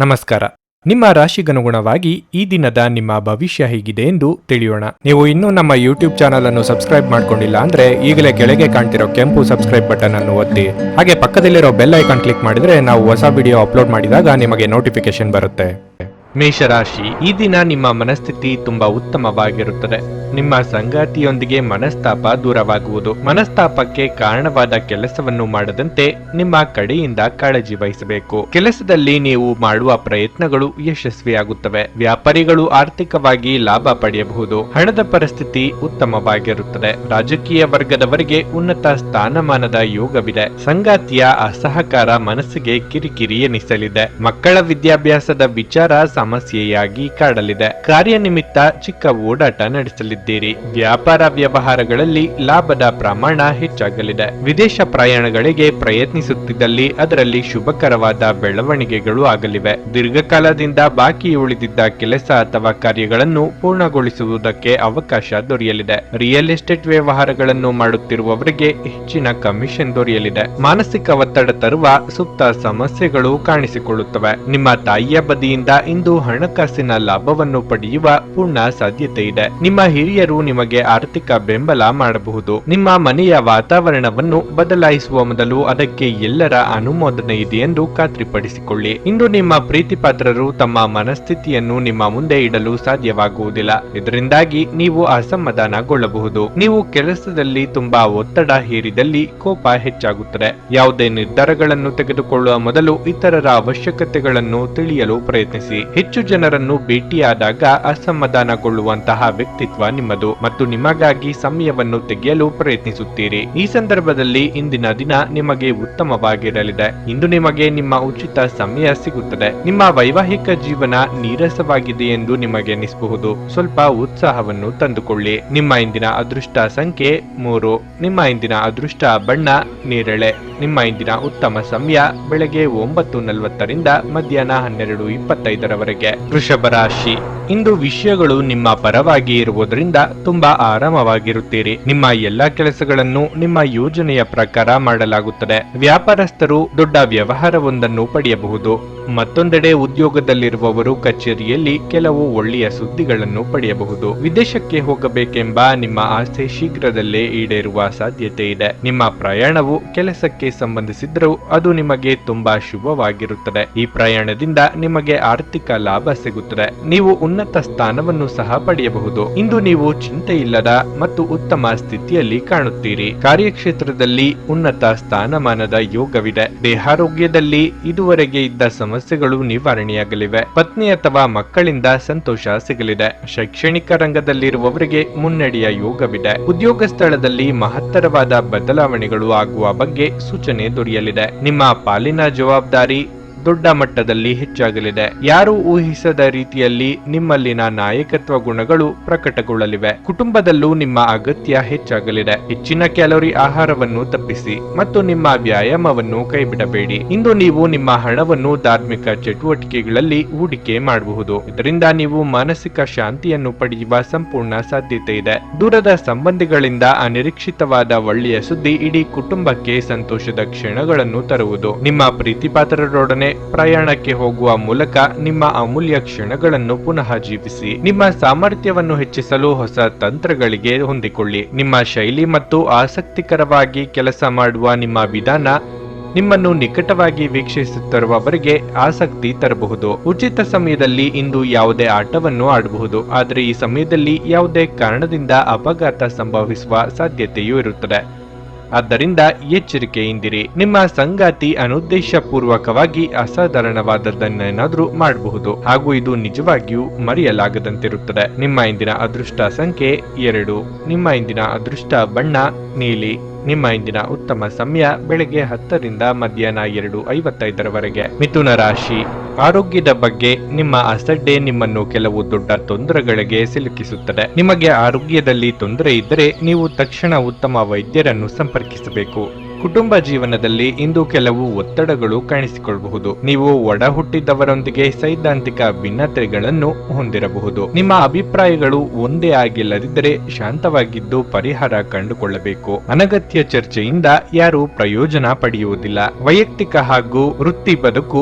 ನಮಸ್ಕಾರ. ನಿಮ್ಮ ರಾಶಿಗನುಗುಣವಾಗಿ ಈ ದಿನದ ನಿಮ್ಮ ಭವಿಷ್ಯ ಹೇಗಿದೆ ಎಂದು ತಿಳಿಯೋಣ. ನೀವು ಇನ್ನೂ ನಮ್ಮ ಯೂಟ್ಯೂಬ್ ಚಾನಲ್ ಅನ್ನು ಸಬ್ಸ್ಕ್ರೈಬ್ ಮಾಡ್ಕೊಂಡಿಲ್ಲ ಅಂದ್ರೆ ಈಗಲೇ ಕೆಳಗೆ ಕಾಣ್ತಿರೋ ಕೆಂಪು ಸಬ್ಸ್ಕ್ರೈಬ್ ಬಟನ್ ಅನ್ನು ಒತ್ತಿ. ಹಾಗೆ ಪಕ್ಕದಲ್ಲಿರೋ ಬೆಲ್ ಐಕಾನ್ ಕ್ಲಿಕ್ ಮಾಡಿದ್ರೆ ನಾವು ಹೊಸ ವಿಡಿಯೋ ಅಪ್ಲೋಡ್ ಮಾಡಿದಾಗ ನಿಮಗೆ ನೋಟಿಫಿಕೇಶನ್ ಬರುತ್ತೆ. ಮೇಷರಾಶಿ, ಈ ದಿನ ನಿಮ್ಮ ಮನಸ್ಥಿತಿ ತುಂಬಾ ಉತ್ತಮವಾಗಿರುತ್ತದೆ. ನಿಮ್ಮ ಸಂಗಾತಿಯೊಂದಿಗೆ ಮನಸ್ತಾಪ ದೂರವಾಗುವುದು. ಮನಸ್ತಾಪಕ್ಕೆ ಕಾರಣವಾದ ಕೆಲಸವನ್ನು ಮಾಡದಂತೆ ನಿಮ್ಮ ಕಡೆಯಿಂದ ಕಾಳಜಿ ವಹಿಸಬೇಕು. ಕೆಲಸದಲ್ಲಿ ನೀವು ಮಾಡುವ ಪ್ರಯತ್ನಗಳು ಯಶಸ್ವಿಯಾಗುತ್ತವೆ. ವ್ಯಾಪಾರಿಗಳು ಆರ್ಥಿಕವಾಗಿ ಲಾಭ ಪಡೆಯಬಹುದು. ಹಣದ ಪರಿಸ್ಥಿತಿ ಉತ್ತಮವಾಗಿರುತ್ತದೆ. ರಾಜಕೀಯ ವರ್ಗದವರಿಗೆ ಉನ್ನತ ಸ್ಥಾನಮಾನದ ಯೋಗವಿದೆ. ಸಂಗಾತಿಯ ಅಸಹಕಾರ ಮನಸ್ಸಿಗೆ ಕಿರಿಕಿರಿ ಎನಿಸಲಿದೆ. ಮಕ್ಕಳ ವಿದ್ಯಾಭ್ಯಾಸದ ವಿಚಾರ ಸಮಸ್ಯೆಯಾಗಿ ಕಾಡಲಿದೆ. ಕಾರ್ಯನಿಮಿತ್ತ ಚಿಕ್ಕ ಓಡಾಟ ನಡೆಸಲಿದ್ದೀರಿ. ವ್ಯಾಪಾರ ವ್ಯವಹಾರಗಳಲ್ಲಿ ಲಾಭದ ಪ್ರಮಾಣ ಹೆಚ್ಚಾಗಲಿದೆ. ವಿದೇಶ ಪ್ರಯಾಣಗಳಿಗೆ ಪ್ರಯತ್ನಿಸುತ್ತಿದ್ದಲ್ಲಿ ಅದರಲ್ಲಿ ಶುಭಕರವಾದ ಬೆಳವಣಿಗೆಗಳು ಆಗಲಿವೆ. ದೀರ್ಘಕಾಲದಿಂದ ಬಾಕಿ ಉಳಿದಿದ್ದ ಕೆಲಸ ಅಥವಾ ಕಾರ್ಯಗಳನ್ನು ಪೂರ್ಣಗೊಳಿಸುವುದಕ್ಕೆ ಅವಕಾಶ ದೊರೆಯಲಿದೆ. ರಿಯಲ್ ಎಸ್ಟೇಟ್ ವ್ಯವಹಾರಗಳನ್ನು ಮಾಡುತ್ತಿರುವವರಿಗೆ ಹೆಚ್ಚಿನ ಕಮಿಷನ್ ದೊರೆಯಲಿದೆ. ಮಾನಸಿಕ ಒತ್ತಡ ತರುವ ಸುಪ್ತ ಸಮಸ್ಯೆಗಳು ಕಾಣಿಸಿಕೊಳ್ಳುತ್ತವೆ. ನಿಮ್ಮ ತಾಯಿಯ ಬದಿಯಿಂದ ಇಂದು ಹಣಕಾಸಿನ ಲಾಭವನ್ನು ಪಡೆಯುವ ಪೂರ್ಣ ಸಾಧ್ಯತೆ ಇದೆ. ನಿಮ್ಮ ಹಿರಿಯರು ನಿಮಗೆ ಆರ್ಥಿಕ ಬೆಂಬಲ ಮಾಡಬಹುದು. ನಿಮ್ಮ ಮನೆಯ ವಾತಾವರಣವನ್ನು ಬದಲಾಯಿಸುವ ಮೊದಲು ಅದಕ್ಕೆ ಎಲ್ಲರ ಅನುಮೋದನೆ ಇದೆ ಎಂದು ಖಾತ್ರಿಪಡಿಸಿಕೊಳ್ಳಿ. ಇಂದು ನಿಮ್ಮ ಪ್ರೀತಿಪಾತ್ರರು ತಮ್ಮ ಮನಸ್ಥಿತಿಯನ್ನು ನಿಮ್ಮ ಮುಂದೆ ಇಡಲು ಸಾಧ್ಯವಾಗುವುದಿಲ್ಲ. ಇದರಿಂದಾಗಿ ನೀವು ಅಸಮಾಧಾನಗೊಳ್ಳಬಹುದು. ನೀವು ಕೆಲಸದಲ್ಲಿ ತುಂಬಾ ಒತ್ತಡ ಹೇರಿದಲ್ಲಿ ಕೋಪ ಹೆಚ್ಚಾಗುತ್ತದೆ. ಯಾವುದೇ ನಿರ್ಧಾರಗಳನ್ನು ತೆಗೆದುಕೊಳ್ಳುವ ಮೊದಲು ಇತರರ ಅವಶ್ಯಕತೆಗಳನ್ನು ತಿಳಿಯಲು ಪ್ರಯತ್ನಿಸಿ. ಹೆಚ್ಚು ಜನರನ್ನು ಭೇಟಿಯಾದಾಗ ಅಸಮಾಧಾನಗೊಳ್ಳುವಂತಹ ವ್ಯಕ್ತಿತ್ವ ನಿಮ್ಮದು ಮತ್ತು ನಿಮಗಾಗಿ ಸಮಯವನ್ನು ತೆಗೆಯಲು ಪ್ರಯತ್ನಿಸುತ್ತೀರಿ. ಈ ಸಂದರ್ಭದಲ್ಲಿ ಇಂದಿನ ದಿನ ನಿಮಗೆ ಉತ್ತಮವಾಗಿರಲಿದೆ. ಇಂದು ನಿಮಗೆ ನಿಮ್ಮ ಉಚಿತ ಸಮಯ ಸಿಗುತ್ತದೆ. ನಿಮ್ಮ ವೈವಾಹಿಕ ಜೀವನ ನೀರಸವಾಗಿದೆ ಎಂದು ನಿಮಗೆ ಅನಿಸಬಹುದು. ಸ್ವಲ್ಪ ಉತ್ಸಾಹವನ್ನು ತಂದುಕೊಳ್ಳಿ. ನಿಮ್ಮ ಇಂದಿನ ಅದೃಷ್ಟ ಸಂಖ್ಯೆ 3. ನಿಮ್ಮ ಇಂದಿನ ಅದೃಷ್ಟ ಬಣ್ಣ ನೇರಳೆ. ನಿಮ್ಮ ಇಂದಿನ ಉತ್ತಮ ಸಮಯ ಬೆಳಗ್ಗೆ 9:40ರಿಂದ ಮಧ್ಯಾಹ್ನ 12:25ರವರೆಗೆ. ವೃಷಭ ರಾಶಿ, ಇಂದು ವಿಷಯಗಳು ನಿಮ್ಮ ಪರವಾಗಿ ಇರುವುದರಿಂದ ತುಂಬಾ ಆರಾಮವಾಗಿರುತ್ತೀರಿ. ನಿಮ್ಮ ಎಲ್ಲಾ ಕೆಲಸಗಳನ್ನು ನಿಮ್ಮ ಯೋಜನೆಯ ಪ್ರಕಾರ ಮಾಡಲಾಗುತ್ತದೆ. ವ್ಯಾಪಾರಸ್ಥರು ದೊಡ್ಡ ವ್ಯವಹಾರವೊಂದನ್ನು ಪಡೆಯಬಹುದು. ಮತ್ತೊಂದೆಡೆ ಉದ್ಯೋಗದಲ್ಲಿರುವವರು ಕಚೇರಿಯಲ್ಲಿ ಕೆಲವು ಒಳ್ಳೆಯ ಸುದ್ದಿಗಳನ್ನು ಪಡೆಯಬಹುದು. ವಿದೇಶಕ್ಕೆ ಹೋಗಬೇಕೆಂಬ ನಿಮ್ಮ ಆಸೆ ಶೀಘ್ರದಲ್ಲೇ ಈಡೇರುವ ಸಾಧ್ಯತೆ ಇದೆ. ನಿಮ್ಮ ಪ್ರಯಾಣವು ಕೆಲಸಕ್ಕೆ ಸಂಬಂಧಿಸಿದ್ದರೂ ಅದು ನಿಮಗೆ ತುಂಬಾ ಶುಭವಾಗಿರುತ್ತದೆ. ಈ ಪ್ರಯಾಣದಿಂದ ನಿಮಗೆ ಆರ್ಥಿಕ ಲಾಭ ಸಿಗುತ್ತದೆ. ನೀವು ಉನ್ನತ ಸ್ಥಾನವನ್ನು ಸಹ ಪಡೆಯಬಹುದು. ಇಂದು ನೀವು ಚಿಂತೆ ಇಲ್ಲದ ಮತ್ತು ಉತ್ತಮ ಸ್ಥಿತಿಯಲ್ಲಿ ಕಾಣುತ್ತೀರಿ. ಕಾರ್ಯಕ್ಷೇತ್ರದಲ್ಲಿ ಉನ್ನತ ಸ್ಥಾನಮಾನದ ಯೋಗವಿದೆ. ದೇಹಾರೋಗ್ಯದಲ್ಲಿ ಇದುವರೆಗೆ ಇದ್ದ ಸಮಸ್ಯೆಗಳು ನಿವಾರಣೆಯಾಗಲಿವೆ. ಪತ್ನಿ ಅಥವಾ ಮಕ್ಕಳಿಂದ ಸಂತೋಷ ಸಿಗಲಿದೆ. ಶೈಕ್ಷಣಿಕ ರಂಗದಲ್ಲಿರುವವರಿಗೆ ಮುನ್ನಡೆಯ ಯೋಗವಿದೆ. ಉದ್ಯೋಗ ಸ್ಥಳದಲ್ಲಿ ಮಹತ್ತರವಾದ ಬದಲಾವಣೆಗಳು ಆಗುವ ಬಗ್ಗೆ ಸೂಚನೆ ದೊರೆಯಲಿದೆ. ನಿಮ್ಮ ಪಾಲಿನ ಜವಾಬ್ದಾರಿ ದೊಡ್ಡ ಮಟ್ಟದಲ್ಲಿ ಹೆಚ್ಚಾಗಲಿದೆ. ಯಾರು ಊಹಿಸದ ರೀತಿಯಲ್ಲಿ ನಿಮ್ಮಲ್ಲಿನ ನಾಯಕತ್ವ ಗುಣಗಳು ಪ್ರಕಟಗೊಳ್ಳಲಿವೆ. ಕುಟುಂಬದಲ್ಲೂ ನಿಮ್ಮ ಅಗತ್ಯ ಹೆಚ್ಚಾಗಲಿದೆ. ಹೆಚ್ಚಿನ ಕ್ಯಾಲೋರಿ ಆಹಾರವನ್ನು ತಪ್ಪಿಸಿ ಮತ್ತು ನಿಮ್ಮ ವ್ಯಾಯಾಮವನ್ನು ಕೈಬಿಡಬೇಡಿ. ಇಂದು ನೀವು ನಿಮ್ಮ ಹಣವನ್ನು ಧಾರ್ಮಿಕ ಚಟುವಟಿಕೆಗಳಲ್ಲಿ ಹೂಡಿಕೆ ಮಾಡಬಹುದು. ಇದರಿಂದ ನೀವು ಮಾನಸಿಕ ಶಾಂತಿಯನ್ನು ಪಡೆಯುವ ಸಂಪೂರ್ಣ ಸಾಧ್ಯತೆ ಇದೆ. ದೂರದ ಸಂಬಂಧಿಗಳಿಂದ ಅನಿರೀಕ್ಷಿತವಾದ ಒಳ್ಳೆಯ ಸುದ್ದಿ ಇಡೀ ಕುಟುಂಬಕ್ಕೆ ಸಂತೋಷದ ಕ್ಷಣಗಳನ್ನು ತರುವುದು. ನಿಮ್ಮ ಪ್ರೀತಿಪಾತ್ರರೊಡನೆ ಪ್ರಯಾಣಕ್ಕೆ ಹೋಗುವ ಮೂಲಕ ನಿಮ್ಮ ಅಮೂಲ್ಯ ಕ್ಷಣಗಳನ್ನು ಪುನಃ ಜೀವಿಸಿ. ನಿಮ್ಮ ಸಾಮರ್ಥ್ಯವನ್ನು ಹೆಚ್ಚಿಸಲು ಹೊಸ ತಂತ್ರಗಳಿಗೆ ಹೊಂದಿಕೊಳ್ಳಿ. ನಿಮ್ಮ ಶೈಲಿ ಮತ್ತು ಆಸಕ್ತಿಕರವಾಗಿ ಕೆಲಸ ಮಾಡುವ ನಿಮ್ಮ ವಿಧಾನ ನಿಮ್ಮನ್ನು ನಿಕಟವಾಗಿ ವೀಕ್ಷಿಸುತ್ತಿರುವವರಿಗೆ ಆಸಕ್ತಿ ತರಬಹುದು. ಉಚಿತ ಸಮಯದಲ್ಲಿ ಇಂದು ಯಾವುದೇ ಆಟವನ್ನು ಆಡಬಹುದು. ಆದರೆ ಈ ಸಮಯದಲ್ಲಿ ಯಾವುದೇ ಕಾರಣದಿಂದ ಅಪಘಾತ ಸಂಭವಿಸುವ ಸಾಧ್ಯತೆಯೂ ಇರುತ್ತದೆ. ಆದ್ದರಿಂದ ಎಚ್ಚರಿಕೆಯಿಂದಿರಿ. ನಿಮ್ಮ ಸಂಗಾತಿ ಅನುದ್ದೇಶಪೂರ್ವಕವಾಗಿ ಅಸಾಧಾರಣವಾದದ್ದನ್ನೇನಾದ್ರೂ ಮಾಡಬಹುದು ಹಾಗೂ ಇದು ನಿಜವಾಗಿಯೂ ಮರೆಯಲಾಗದಂತಿರುತ್ತದೆ. ನಿಮ್ಮ ಇಂದಿನ ಅದೃಷ್ಟ ಸಂಖ್ಯೆ 2. ನಿಮ್ಮ ಇಂದಿನ ಅದೃಷ್ಟ ಬಣ್ಣ ನೀಲಿ. ನಿಮ್ಮ ಇಂದಿನ ಉತ್ತಮ ಸಮಯ ಬೆಳಗ್ಗೆ 10ರಿಂದ ಮಧ್ಯಾಹ್ನ 2:55ರವರೆಗೆ. ಮಿಥುನ ರಾಶಿ, ಆರೋಗ್ಯದ ಬಗ್ಗೆ ನಿಮ್ಮ ಅಸಡ್ಡೆ ನಿಮ್ಮನ್ನು ಕೆಲವು ದೊಡ್ಡ ತೊಂದರೆಗಳಿಗೆ ಸಿಲುಕಿಸುತ್ತದೆ. ನಿಮಗೆ ಆರೋಗ್ಯದಲ್ಲಿ ತೊಂದರೆ ಇದ್ದರೆ ನೀವು ತಕ್ಷಣ ಉತ್ತಮ ವೈದ್ಯರನ್ನು ಸಂಪರ್ಕಿಸಬೇಕು. ಕುಟುಂಬ ಜೀವನದಲ್ಲಿ ಇಂದು ಕೆಲವು ಒತ್ತಡಗಳು ಕಾಣಿಸಿಕೊಳ್ಳಬಹುದು. ನೀವು ಒಡ ಹುಟ್ಟಿದವರೊಂದಿಗೆ ಸೈದ್ಧಾಂತಿಕ ಭಿನ್ನತೆಗಳನ್ನು ಹೊಂದಿರಬಹುದು. ನಿಮ್ಮ ಅಭಿಪ್ರಾಯಗಳು ಒಂದೇ ಆಗಿಲ್ಲದಿದ್ದರೆ ಶಾಂತವಾಗಿದ್ದು ಪರಿಹಾರ ಕಂಡುಕೊಳ್ಳಬೇಕು. ಅನಗತ್ಯ ಚರ್ಚೆಯಿಂದ ಯಾರೂ ಪ್ರಯೋಜನ ಪಡೆಯುವುದಿಲ್ಲ. ವೈಯಕ್ತಿಕ ಹಾಗೂ ವೃತ್ತಿ ಬದುಕು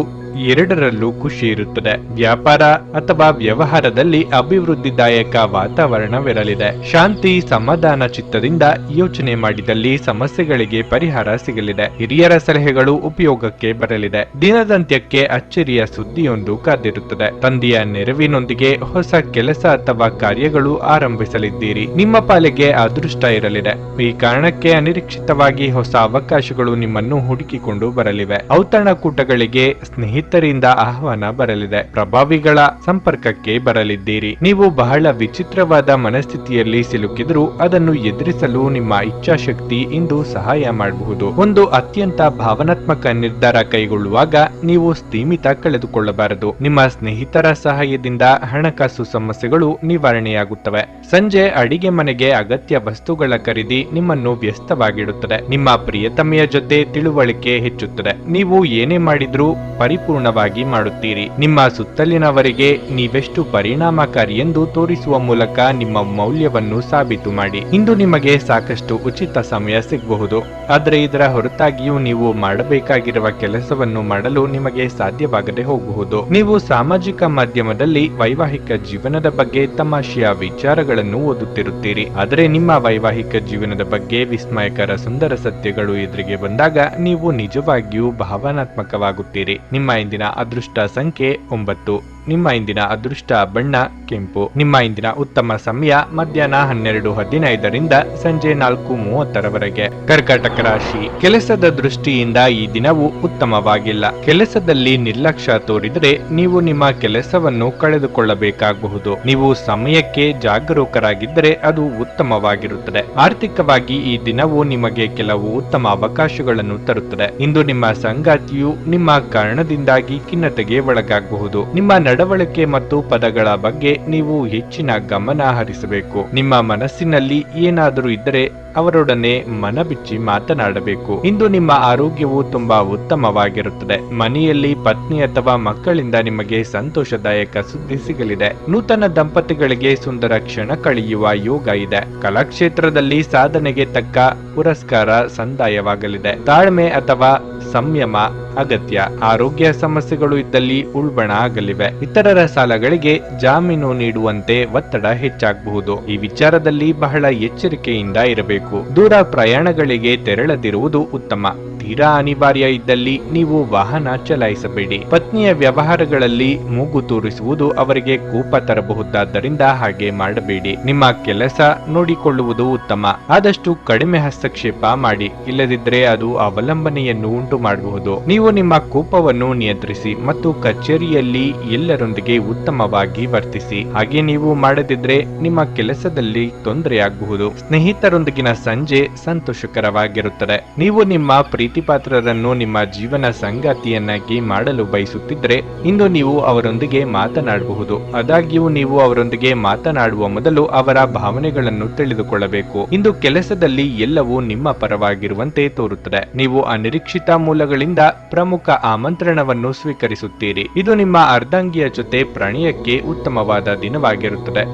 ಎರಡರಲ್ಲೂ ಖುಷಿ ಇರುತ್ತದೆ. ವ್ಯಾಪಾರ ಅಥವಾ ವ್ಯವಹಾರದಲ್ಲಿ ಅಭಿವೃದ್ಧಿದಾಯಕ ವಾತಾವರಣವಿರಲಿದೆ. ಶಾಂತಿ ಸಮಾಧಾನ ಚಿತ್ತದಿಂದ ಯೋಚನೆ ಮಾಡಿದಲ್ಲಿ ಸಮಸ್ಯೆಗಳಿಗೆ ಪರಿಹಾರ ಸಿಗಲಿದೆ. ಹಿರಿಯರ ಸಲಹೆಗಳು ಉಪಯೋಗಕ್ಕೆ ಬರಲಿದೆ. ದಿನದಂತ್ಯಕ್ಕೆ ಅಚ್ಚರಿಯ ಸುದ್ದಿಯೊಂದು ಕಾದಿರುತ್ತದೆ. ತಂದೆಯ ನೆರವಿನೊಂದಿಗೆ ಹೊಸ ಕೆಲಸ ಅಥವಾ ಕಾರ್ಯಗಳು ಆರಂಭಿಸಲಿದ್ದೀರಿ. ನಿಮ್ಮ ಪಾಲಿಗೆ ಅದೃಷ್ಟ ಇರಲಿದೆ. ಈ ಕಾರಣಕ್ಕೆ ಅನಿರೀಕ್ಷಿತವಾಗಿ ಹೊಸ ಅವಕಾಶಗಳು ನಿಮ್ಮನ್ನು ಹುಡುಕಿಕೊಂಡು ಬರಲಿವೆ. ಔತಣಕೂಟಗಳಿಗೆ ಸ್ನೇಹಿತರಿಂದ ಆಹ್ವಾನ ಬರಲಿದೆ. ಪ್ರಭಾವಿಗಳ ಸಂಪರ್ಕಕ್ಕೆ ಬರಲಿದ್ದೀರಿ. ನೀವು ಬಹಳ ವಿಚಿತ್ರವಾದ ಮನಸ್ಥಿತಿಯಲ್ಲಿ ಸಿಲುಕಿದರೂ ಅದನ್ನು ಎದುರಿಸಲು ನಿಮ್ಮ ಇಚ್ಛಾಶಕ್ತಿ ಇಂದು ಸಹಾಯ ಮಾಡಬಹುದು. ಒಂದು ಅತ್ಯಂತ ಭಾವನಾತ್ಮಕ ನಿರ್ಧಾರ ಕೈಗೊಳ್ಳುವಾಗ ನೀವು ಸ್ಥೀಮಿತ ಕಳೆದುಕೊಳ್ಳಬಾರದು. ನಿಮ್ಮ ಸ್ನೇಹಿತರ ಸಹಾಯದಿಂದ ಹಣಕಾಸು ಸಮಸ್ಯೆಗಳು ನಿವಾರಣೆಯಾಗುತ್ತವೆ. ಸಂಜೆ ಅಡಿಗೆ ಮನೆಗೆ ಅಗತ್ಯ ವಸ್ತುಗಳ ಖರೀದಿ ನಿಮ್ಮನ್ನು ವ್ಯಸ್ತವಾಗಿಡುತ್ತದೆ. ನಿಮ್ಮ ಪ್ರಿಯತಮೆಯ ಜೊತೆ ತಿಳುವಳಿಕೆ ಹೆಚ್ಚುತ್ತದೆ. ನೀವು ಏನೇ ಮಾಡಿದ್ರೂ ಪರಿಪೂರ್ಣವಾಗಿ ಮಾಡುತ್ತೀರಿ. ನಿಮ್ಮ ಸುತ್ತಲಿನವರಿಗೆ ನೀವೆಷ್ಟು ಪರಿಣಾಮಕಾರಿ ಎಂದು ತೋರಿಸುವ ಮೂಲಕ ನಿಮ್ಮ ಮೌಲ್ಯವನ್ನು ಸಾಬೀತು ಮಾಡಿ. ಇಂದು ನಿಮಗೆ ಸಾಕಷ್ಟು ಉಚಿತ ಸಮಯ ಸಿಗಬಹುದು, ಆದರೆ ಇದರ ಹೊರತಾಗಿಯೂ ನೀವು ಮಾಡಬೇಕಾಗಿರುವ ಕೆಲಸವನ್ನು ಮಾಡಲು ನಿಮಗೆ ಸಾಧ್ಯವಾಗದೆ ಹೋಗಬಹುದು. ನೀವು ಸಾಮಾಜಿಕ ಮಾಧ್ಯಮದಲ್ಲಿ ವೈವಾಹಿಕ ಜೀವನದ ಬಗ್ಗೆ ತಮಾಷೆಯ ವಿಚಾರಗಳನ್ನು ಓದುತ್ತಿರುತ್ತೀರಿ, ಆದರೆ ನಿಮ್ಮ ವೈವಾಹಿಕ ಜೀವನದ ಬಗ್ಗೆ ವಿಸ್ಮಯಕರ ಸುಂದರ ಸತ್ಯಗಳು ಎದುರಿಗೆ ಬಂದಾಗ ನೀವು ನಿಜವಾಗಿಯೂ ಭಾವನಾತ್ಮಕವಾಗುತ್ತೀರಿ. ನಿಮ್ಮ ಇಂದಿನ ಅದೃಷ್ಟ ಸಂಖ್ಯೆ 9. ನಿಮ್ಮ ಇಂದಿನ ಅದೃಷ್ಟ ಬಣ್ಣ ಕೆಂಪು. ನಿಮ್ಮ ಇಂದಿನ ಉತ್ತಮ ಸಮಯ ಮಧ್ಯಾಹ್ನ 12:15ರಿಂದ ಸಂಜೆ 4:30ರವರೆಗೆ. ಕರ್ಕಾಟಕ ರಾಶಿ. ಕೆಲಸದ ದೃಷ್ಟಿಯಿಂದ ಈ ದಿನವು ಉತ್ತಮವಾಗಿಲ್ಲ. ಕೆಲಸದಲ್ಲಿ ನಿರ್ಲಕ್ಷ್ಯ ತೋರಿದರೆ ನೀವು ನಿಮ್ಮ ಕೆಲಸವನ್ನು ಕಳೆದುಕೊಳ್ಳಬೇಕಾಗಬಹುದು. ನೀವು ಸಮಯಕ್ಕೆ ಜಾಗರೂಕರಾಗಿದ್ದರೆ ಅದು ಉತ್ತಮವಾಗಿರುತ್ತದೆ. ಆರ್ಥಿಕವಾಗಿ ಈ ದಿನವು ನಿಮಗೆ ಕೆಲವು ಉತ್ತಮ ಅವಕಾಶಗಳನ್ನು ತರುತ್ತದೆ. ಇಂದು ನಿಮ್ಮ ಸಂಗಾತಿಯು ನಿಮ್ಮ ಕಾರಣದಿಂದಾಗಿ ಖಿನ್ನತೆಗೆ ಒಳಗಾಗಬಹುದು. ನಿಮ್ಮ ನಡವಳಿಕೆ ಮತ್ತು ಪದಗಳ ಬಗ್ಗೆ ನೀವು ಹೆಚ್ಚಿನ ಗಮನ ಹರಿಸಬೇಕು. ನಿಮ್ಮ ಮನಸ್ಸಿನಲ್ಲಿ ಏನಾದರೂ ಇದ್ದರೆ ಅವರೊಡನೆ ಮನಬಿಚ್ಚಿ ಮಾತನಾಡಬೇಕು. ಇಂದು ನಿಮ್ಮ ಆರೋಗ್ಯವು ತುಂಬಾ ಉತ್ತಮವಾಗಿರುತ್ತದೆ. ಮನೆಯಲ್ಲಿ ಪತ್ನಿ ಅಥವಾ ಮಕ್ಕಳಿಂದ ನಿಮಗೆ ಸಂತೋಷದಾಯಕ ಸುದ್ದಿ ಸಿಗಲಿದೆ. ನೂತನ ದಂಪತಿಗಳಿಗೆ ಸುಂದರ ಕ್ಷಣ ಕಳೆಯುವ ಯೋಗ ಇದೆ. ಕಲಾಕ್ಷೇತ್ರದಲ್ಲಿ ಸಾಧನೆಗೆ ತಕ್ಕ ಪುರಸ್ಕಾರ ಸಂದಾಯವಾಗಲಿದೆ. ತಾಳ್ಮೆ ಅಥವಾ ಸಂಯಮ ಅಗತ್ಯ. ಆರೋಗ್ಯ ಸಮಸ್ಯೆಗಳು ಇದ್ದಲ್ಲಿ ಉಲ್ಬಣ ಆಗಲಿವೆ. ಇತರರ ಸಾಲಗಳಿಗೆ ಜಾಮೀನು ನೀಡುವಂತೆ ಒತ್ತಡ ಹೆಚ್ಚಾಗಬಹುದು. ಈ ವಿಚಾರದಲ್ಲಿ ಬಹಳ ಎಚ್ಚರಿಕೆಯಿಂದ ಇರಬೇಕು. ದೂರ ಪ್ರಯಾಣಗಳಿಗೆ ತೆರಳದಿರುವುದು ಉತ್ತಮ. ತೀರಾ ಅನಿವಾರ್ಯ ಇದ್ದಲ್ಲಿ ನೀವು ವಾಹನ ಚಲಾಯಿಸಬೇಡಿ. ಪತ್ನಿಯ ವ್ಯವಹಾರಗಳಲ್ಲಿ ಮೂಗು ತೂರಿಸುವುದು ಅವರಿಗೆ ಕೋಪ ತರಬಹುದಾದ್ದರಿಂದ ಹಾಗೆ ಮಾಡಬೇಡಿ. ನಿಮ್ಮ ಕೆಲಸ ನೋಡಿಕೊಳ್ಳುವುದು ಉತ್ತಮ. ಆದಷ್ಟು ಕಡಿಮೆ ಹಸ್ತಕ್ಷೇಪ ಮಾಡಿ, ಇಲ್ಲದಿದ್ದರೆ ಅದು ಅವಲಂಬನೆಯನ್ನು ಉಂಟು ಮಾಡಬಹುದು. ನೀವು ನಿಮ್ಮ ಕೋಪವನ್ನು ನಿಯಂತ್ರಿಸಿ ಮತ್ತು ಕಚೇರಿಯಲ್ಲಿ ಎಲ್ಲರೊಂದಿಗೆ ಉತ್ತಮವಾಗಿ ವರ್ತಿಸಿ. ಹಾಗೆ ನೀವು ಮಾಡದಿದ್ರೆ ನಿಮ್ಮ ಕೆಲಸದಲ್ಲಿ ತೊಂದರೆಯಾಗಬಹುದು. ಸ್ನೇಹಿತರೊಂದಿಗಿನ ಸಂಜೆ ಸಂತೋಷಕರವಾಗಿರುತ್ತದೆ. ನೀವು ನಿಮ್ಮ ಪ್ರೀತಿಪಾತ್ರರನ್ನು ನಿಮ್ಮ ಜೀವನ ಸಂಗಾತಿಯನ್ನಾಗಿ ಮಾಡಲು ಬಯಸುತ್ತಿದ್ದರೆ ಇಂದು ನೀವು ಅವರೊಂದಿಗೆ ಮಾತನಾಡಬಹುದು. ಆದಾಗ್ಯೂ ನೀವು ಅವರೊಂದಿಗೆ ಮಾತನಾಡುವ ಮೊದಲು ಅವರ ಭಾವನೆಗಳನ್ನು ತಿಳಿದುಕೊಳ್ಳಬೇಕು. ಇಂದು ಕೆಲಸದಲ್ಲಿ ಎಲ್ಲವೂ ನಿಮ್ಮ ಪರವಾಗಿರುವಂತೆ ತೋರುತ್ತದೆ. ನೀವು ಅನಿರೀಕ್ಷಿತ ಮೂಲಗಳಿಂದ ಪ್ರಮುಖ ಆಮಂತ್ರಣವನ್ನು ಸ್ವೀಕರಿಸುತ್ತೀರಿ. ಇದು ನಿಮ್ಮ ಅರ್ಧಾಂಗಿಯ ಜೊತೆ ಪ್ರಣಯಕ್ಕೆ ಉತ್ತಮವಾದ ದಿನವಾಗಿರುತ್ತದೆ.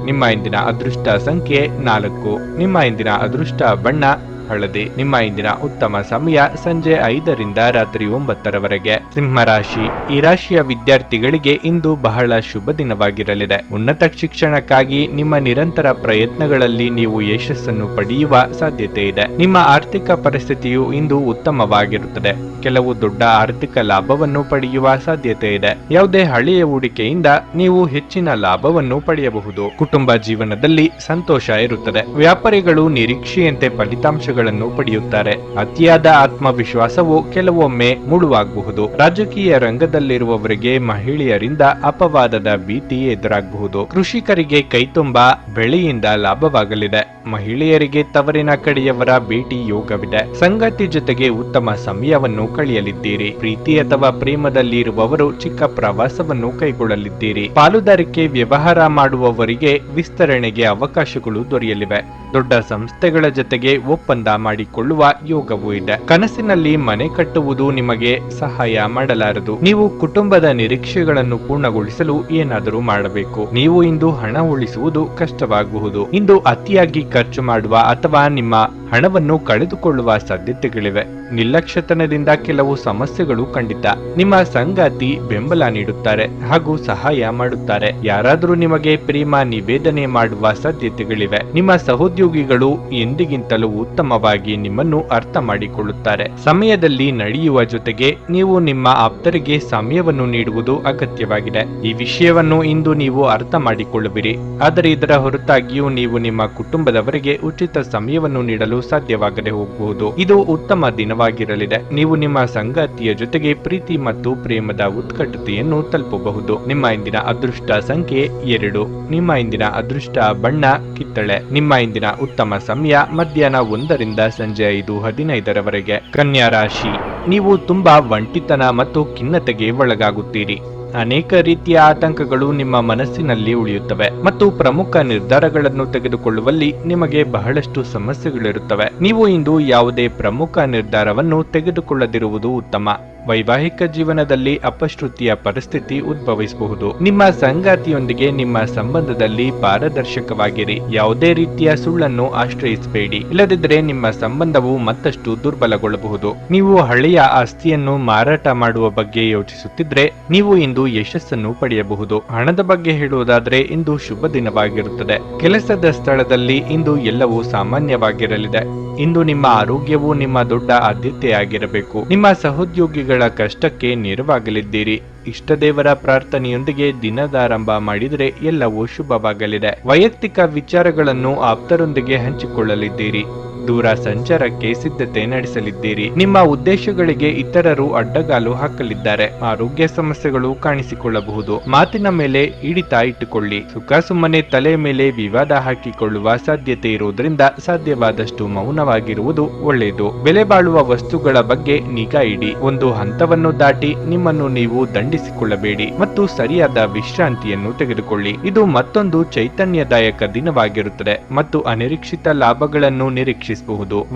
ನಿಮ್ಮ ಇಂದಿನ ಅದೃಷ್ಟ ಸಂಖ್ಯೆ 4. ನಿಮ್ಮ ಇಂದಿನ ಅದೃಷ್ಟ ಬಣ್ಣ ಹಳದಿ. ನಿಮ್ಮ ಇಂದಿನ ಉತ್ತಮ ಸಮಯ ಸಂಜೆ 5ರಿಂದ ರಾತ್ರಿ 9ರವರೆಗೆ. ಸಿಂಹರಾಶಿ. ಈ ರಾಶಿಯ ವಿದ್ಯಾರ್ಥಿಗಳಿಗೆ ಇಂದು ಬಹಳ ಶುಭ ದಿನವಾಗಿರಲಿದೆ. ಉನ್ನತ ಶಿಕ್ಷಣಕ್ಕಾಗಿ ನಿಮ್ಮ ನಿರಂತರ ಪ್ರಯತ್ನಗಳಲ್ಲಿ ನೀವು ಯಶಸ್ಸನ್ನು ಪಡೆಯುವ ಸಾಧ್ಯತೆ ಇದೆ. ನಿಮ್ಮ ಆರ್ಥಿಕ ಪರಿಸ್ಥಿತಿಯು ಇಂದು ಉತ್ತಮವಾಗಿರುತ್ತದೆ. ಕೆಲವು ದೊಡ್ಡ ಆರ್ಥಿಕ ಲಾಭವನ್ನು ಪಡೆಯುವ ಸಾಧ್ಯತೆ ಇದೆ. ಯಾವುದೇ ಹಳೆಯ ಹೂಡಿಕೆಯಿಂದ ನೀವು ಹೆಚ್ಚಿನ ಲಾಭವನ್ನು ಪಡೆಯಬಹುದು. ಕುಟುಂಬ ಜೀವನದಲ್ಲಿ ಸಂತೋಷ ಇರುತ್ತದೆ. ವ್ಯಾಪಾರಿಗಳು ನಿರೀಕ್ಷೆಯಂತೆ ಫಲಿತಾಂಶ ಪಡೆಯುತ್ತಾರೆ. ಅತಿಯಾದ ಆತ್ಮವಿಶ್ವಾಸವು ಕೆಲವೊಮ್ಮೆ ಮುಳುವಾಗಬಹುದು. ರಾಜಕೀಯ ರಂಗದಲ್ಲಿರುವವರಿಗೆ ಮಹಿಳೆಯರಿಂದ ಅಪವಾದದ ಭೀತಿ ಎದುರಾಗಬಹುದು. ಕೃಷಿಕರಿಗೆ ಕೈತುಂಬ ಬೆಳೆಯಿಂದ ಲಾಭವಾಗಲಿದೆ. ಮಹಿಳೆಯರಿಗೆ ತವರಿನ ಕಡೆಯವರ ಭೇಟಿ ಯೋಗವಿದೆ. ಸಂಗಾತಿ ಜೊತೆಗೆ ಉತ್ತಮ ಸಮಯವನ್ನು ಕಳೆಯಲಿದ್ದೀರಿ. ಪ್ರೀತಿ ಅಥವಾ ಪ್ರೇಮದಲ್ಲಿ ಇರುವವರು ಚಿಕ್ಕ ಪ್ರವಾಸವನ್ನು ಕೈಗೊಳ್ಳಲಿದ್ದೀರಿ. ಪಾಲುದಾರಿಕೆ ವ್ಯವಹಾರ ಮಾಡುವವರಿಗೆ ವಿಸ್ತರಣೆಗೆ ಅವಕಾಶಗಳು ದೊರೆಯಲಿವೆ. ದೊಡ್ಡ ಸಂಸ್ಥೆಗಳ ಜೊತೆಗೆ ಒಪ್ಪಂದ ಸಂಬಂಧ ಮಾಡಿಕೊಳ್ಳುವ ಯೋಗವೂ ಇದೆ. ಕನಸಿನಲ್ಲಿ ಮನೆ ಕಟ್ಟುವುದು ನಿಮಗೆ ಸಹಾಯ ಮಾಡಲಾರದು. ನೀವು ಕುಟುಂಬದ ನಿರೀಕ್ಷೆಗಳನ್ನು ಪೂರ್ಣಗೊಳಿಸಲು ಏನಾದರೂ ಮಾಡಬೇಕು. ನೀವು ಇಂದು ಹಣ ಉಳಿಸುವುದು ಕಷ್ಟವಾಗಬಹುದು. ಇಂದು ಅತಿಯಾಗಿ ಖರ್ಚು ಮಾಡುವ ಅಥವಾ ನಿಮ್ಮ ಹಣವನ್ನು ಕಳೆದುಕೊಳ್ಳುವ ಸಾಧ್ಯತೆಗಳಿವೆ. ನಿರ್ಲಕ್ಷ್ಯತನದಿಂದ ಕೆಲವು ಸಮಸ್ಯೆಗಳು ಖಂಡಿತ. ನಿಮ್ಮ ಸಂಗಾತಿ ಬೆಂಬಲ ನೀಡುತ್ತಾರೆ ಹಾಗೂ ಸಹಾಯ ಮಾಡುತ್ತಾರೆ. ಯಾರಾದರೂ ನಿಮಗೆ ಪ್ರೇಮ ನಿವೇದನೆ ಮಾಡುವ ಸಾಧ್ಯತೆಗಳಿವೆ. ನಿಮ್ಮ ಸಹೋದ್ಯೋಗಿಗಳು ಎಂದಿಗಿಂತಲೂ ಉತ್ತಮವಾಗಿ ನಿಮ್ಮನ್ನು ಅರ್ಥ ಮಾಡಿಕೊಳ್ಳುತ್ತಾರೆ. ಸಮಯದಲ್ಲಿ ನಡೆಯುವ ಜೊತೆಗೆ ನೀವು ನಿಮ್ಮ ಆಪ್ತರಿಗೆ ಸಮಯವನ್ನು ನೀಡುವುದು ಅಗತ್ಯವಾಗಿದೆ. ಈ ವಿಷಯವನ್ನು ಇಂದು ನೀವು ಅರ್ಥ ಮಾಡಿಕೊಳ್ಳುವಿರಿ. ಆದರೆ ಇದರ ಹೊರತಾಗಿಯೂ ನೀವು ನಿಮ್ಮ ಕುಟುಂಬದವರಿಗೆ ಉಚಿತ ಸಮಯವನ್ನು ನೀಡಲು ಸಾಧ್ಯವಾಗದೆ ಹೋಗಬಹುದು. ಇದು ಉತ್ತಮ ದಿನವಾಗಿರಲಿದೆ. ನೀವು ನಿಮ್ಮ ಸಂಗಾತಿಯ ಜೊತೆಗೆ ಪ್ರೀತಿ ಮತ್ತು ಪ್ರೇಮದ ಉತ್ಕಟತೆಯನ್ನು ತಲುಪಬಹುದು. ನಿಮ್ಮ ಇಂದಿನ ಅದೃಷ್ಟ ಸಂಖ್ಯೆ 2. ನಿಮ್ಮ ಇಂದಿನ ಅದೃಷ್ಟ ಬಣ್ಣ ಕಿತ್ತಳೆ. ನಿಮ್ಮ ಇಂದಿನ ಉತ್ತಮ ಸಮಯ ಮಧ್ಯಾಹ್ನ 1 ರಿಂದ ಸಂಜೆ 5:15 ಕನ್ಯಾ ರಾಶಿ. ನೀವು ತುಂಬಾ ಒಂಟಿತನ ಮತ್ತು ಖಿನ್ನತೆಗೆ ಒಳಗಾಗುತ್ತೀರಿ. ಅನೇಕ ರೀತಿಯ ಆತಂಕಗಳು ನಿಮ್ಮ ಮನಸ್ಸಿನಲ್ಲಿ ಉಳಿಯುತ್ತವೆ ಮತ್ತು ಪ್ರಮುಖ ನಿರ್ಧಾರಗಳನ್ನು ತೆಗೆದುಕೊಳ್ಳುವಲ್ಲಿ ನಿಮಗೆ ಬಹಳಷ್ಟು ಸಮಸ್ಯೆಗಳಿರುತ್ತವೆ. ನೀವು ಇಂದು ಯಾವುದೇ ಪ್ರಮುಖ ನಿರ್ಧಾರವನ್ನು ತೆಗೆದುಕೊಳ್ಳದಿರುವುದು ಉತ್ತಮ. ವೈವಾಹಿಕ ಜೀವನದಲ್ಲಿ ಅಪಶ್ರುತಿಯ ಪರಿಸ್ಥಿತಿ ಉದ್ಭವಿಸಬಹುದು. ನಿಮ್ಮ ಸಂಗಾತಿಯೊಂದಿಗೆ ನಿಮ್ಮ ಸಂಬಂಧದಲ್ಲಿ ಪಾರದರ್ಶಕವಾಗಿರಿ. ಯಾವುದೇ ರೀತಿಯ ಸುಳ್ಳನ್ನು ಆಶ್ರಯಿಸಬೇಡಿ, ಇಲ್ಲದಿದ್ದರೆ ನಿಮ್ಮ ಸಂಬಂಧವು ಮತ್ತಷ್ಟು ದುರ್ಬಲಗೊಳ್ಳಬಹುದು. ನೀವು ಹಳೆಯ ಆಸ್ತಿಯನ್ನು ಮಾರಾಟ ಮಾಡುವ ಬಗ್ಗೆ ಯೋಚಿಸುತ್ತಿದ್ರೆ ನೀವು ಇಂದು ಯಶಸ್ಸನ್ನು ಪಡೆಯಬಹುದು. ಹಣದ ಬಗ್ಗೆ ಹೇಳುವುದಾದ್ರೆ ಇಂದು ಶುಭ ದಿನವಾಗಿರುತ್ತದೆ. ಕೆಲಸದ ಸ್ಥಳದಲ್ಲಿ ಇಂದು ಎಲ್ಲವೂ ಸಾಮಾನ್ಯವಾಗಿರಲಿದೆ. ಇಂದು ನಿಮ್ಮ ಆರೋಗ್ಯವು ನಿಮ್ಮ ದೊಡ್ಡ ಆದ್ಯತೆಯಾಗಿರಬೇಕು. ನಿಮ್ಮ ಸಹೋದ್ಯೋಗಿಗಳ ಕಷ್ಟಕ್ಕೆ ನೆರವಾಗಲಿದ್ದೀರಿ. ಇಷ್ಟದೇವರ ಪ್ರಾರ್ಥನೆಯೊಂದಿಗೆ ದಿನದಾರಂಭ ಮಾಡಿದರೆ ಎಲ್ಲವೂ ಶುಭವಾಗಲಿದೆ. ವೈಯಕ್ತಿಕ ವಿಚಾರಗಳನ್ನು ಆಪ್ತರೊಂದಿಗೆ ಹಂಚಿಕೊಳ್ಳಲಿದ್ದೀರಿ. ದೂರ ಸಂಚಾರಕ್ಕೆ ಸಿದ್ಧತೆ ನಡೆಸಲಿದ್ದೀರಿ. ನಿಮ್ಮ ಉದ್ದೇಶಗಳಿಗೆ ಇತರರು ಅಡ್ಡಗಾಲು ಹಾಕಲಿದ್ದಾರೆ. ಆರೋಗ್ಯ ಸಮಸ್ಯೆಗಳು ಕಾಣಿಸಿಕೊಳ್ಳಬಹುದು. ಮಾತಿನ ಮೇಲೆ ಹಿಡಿತ ಇಟ್ಟುಕೊಳ್ಳಿ. ಸುಖ ಸುಮ್ಮನೆ ತಲೆ ಮೇಲೆ ವಿವಾದ ಹಾಕಿಕೊಳ್ಳುವ ಸಾಧ್ಯತೆ ಇರುವುದರಿಂದ ಸಾಧ್ಯವಾದಷ್ಟು ಮೌನವಾಗಿರುವುದು ಒಳ್ಳೆಯದು. ಬೆಲೆ ಬಾಳುವ ವಸ್ತುಗಳ ಬಗ್ಗೆ ನಿಗಾ ಇಡಿ. ಒಂದು ಹಂತವನ್ನು ದಾಟಿ ನಿಮ್ಮನ್ನು ನೀವು ದಂಡಿಸಿಕೊಳ್ಳಬೇಡಿ ಮತ್ತು ಸರಿಯಾದ ವಿಶ್ರಾಂತಿಯನ್ನು ತೆಗೆದುಕೊಳ್ಳಿ. ಇದು ಮತ್ತೊಂದು ಚೈತನ್ಯದಾಯಕ ದಿನವಾಗಿರುತ್ತದೆ ಮತ್ತು ಅನಿರೀಕ್ಷಿತ ಲಾಭಗಳನ್ನು ನಿರೀಕ್ಷಿಸಬಹುದು.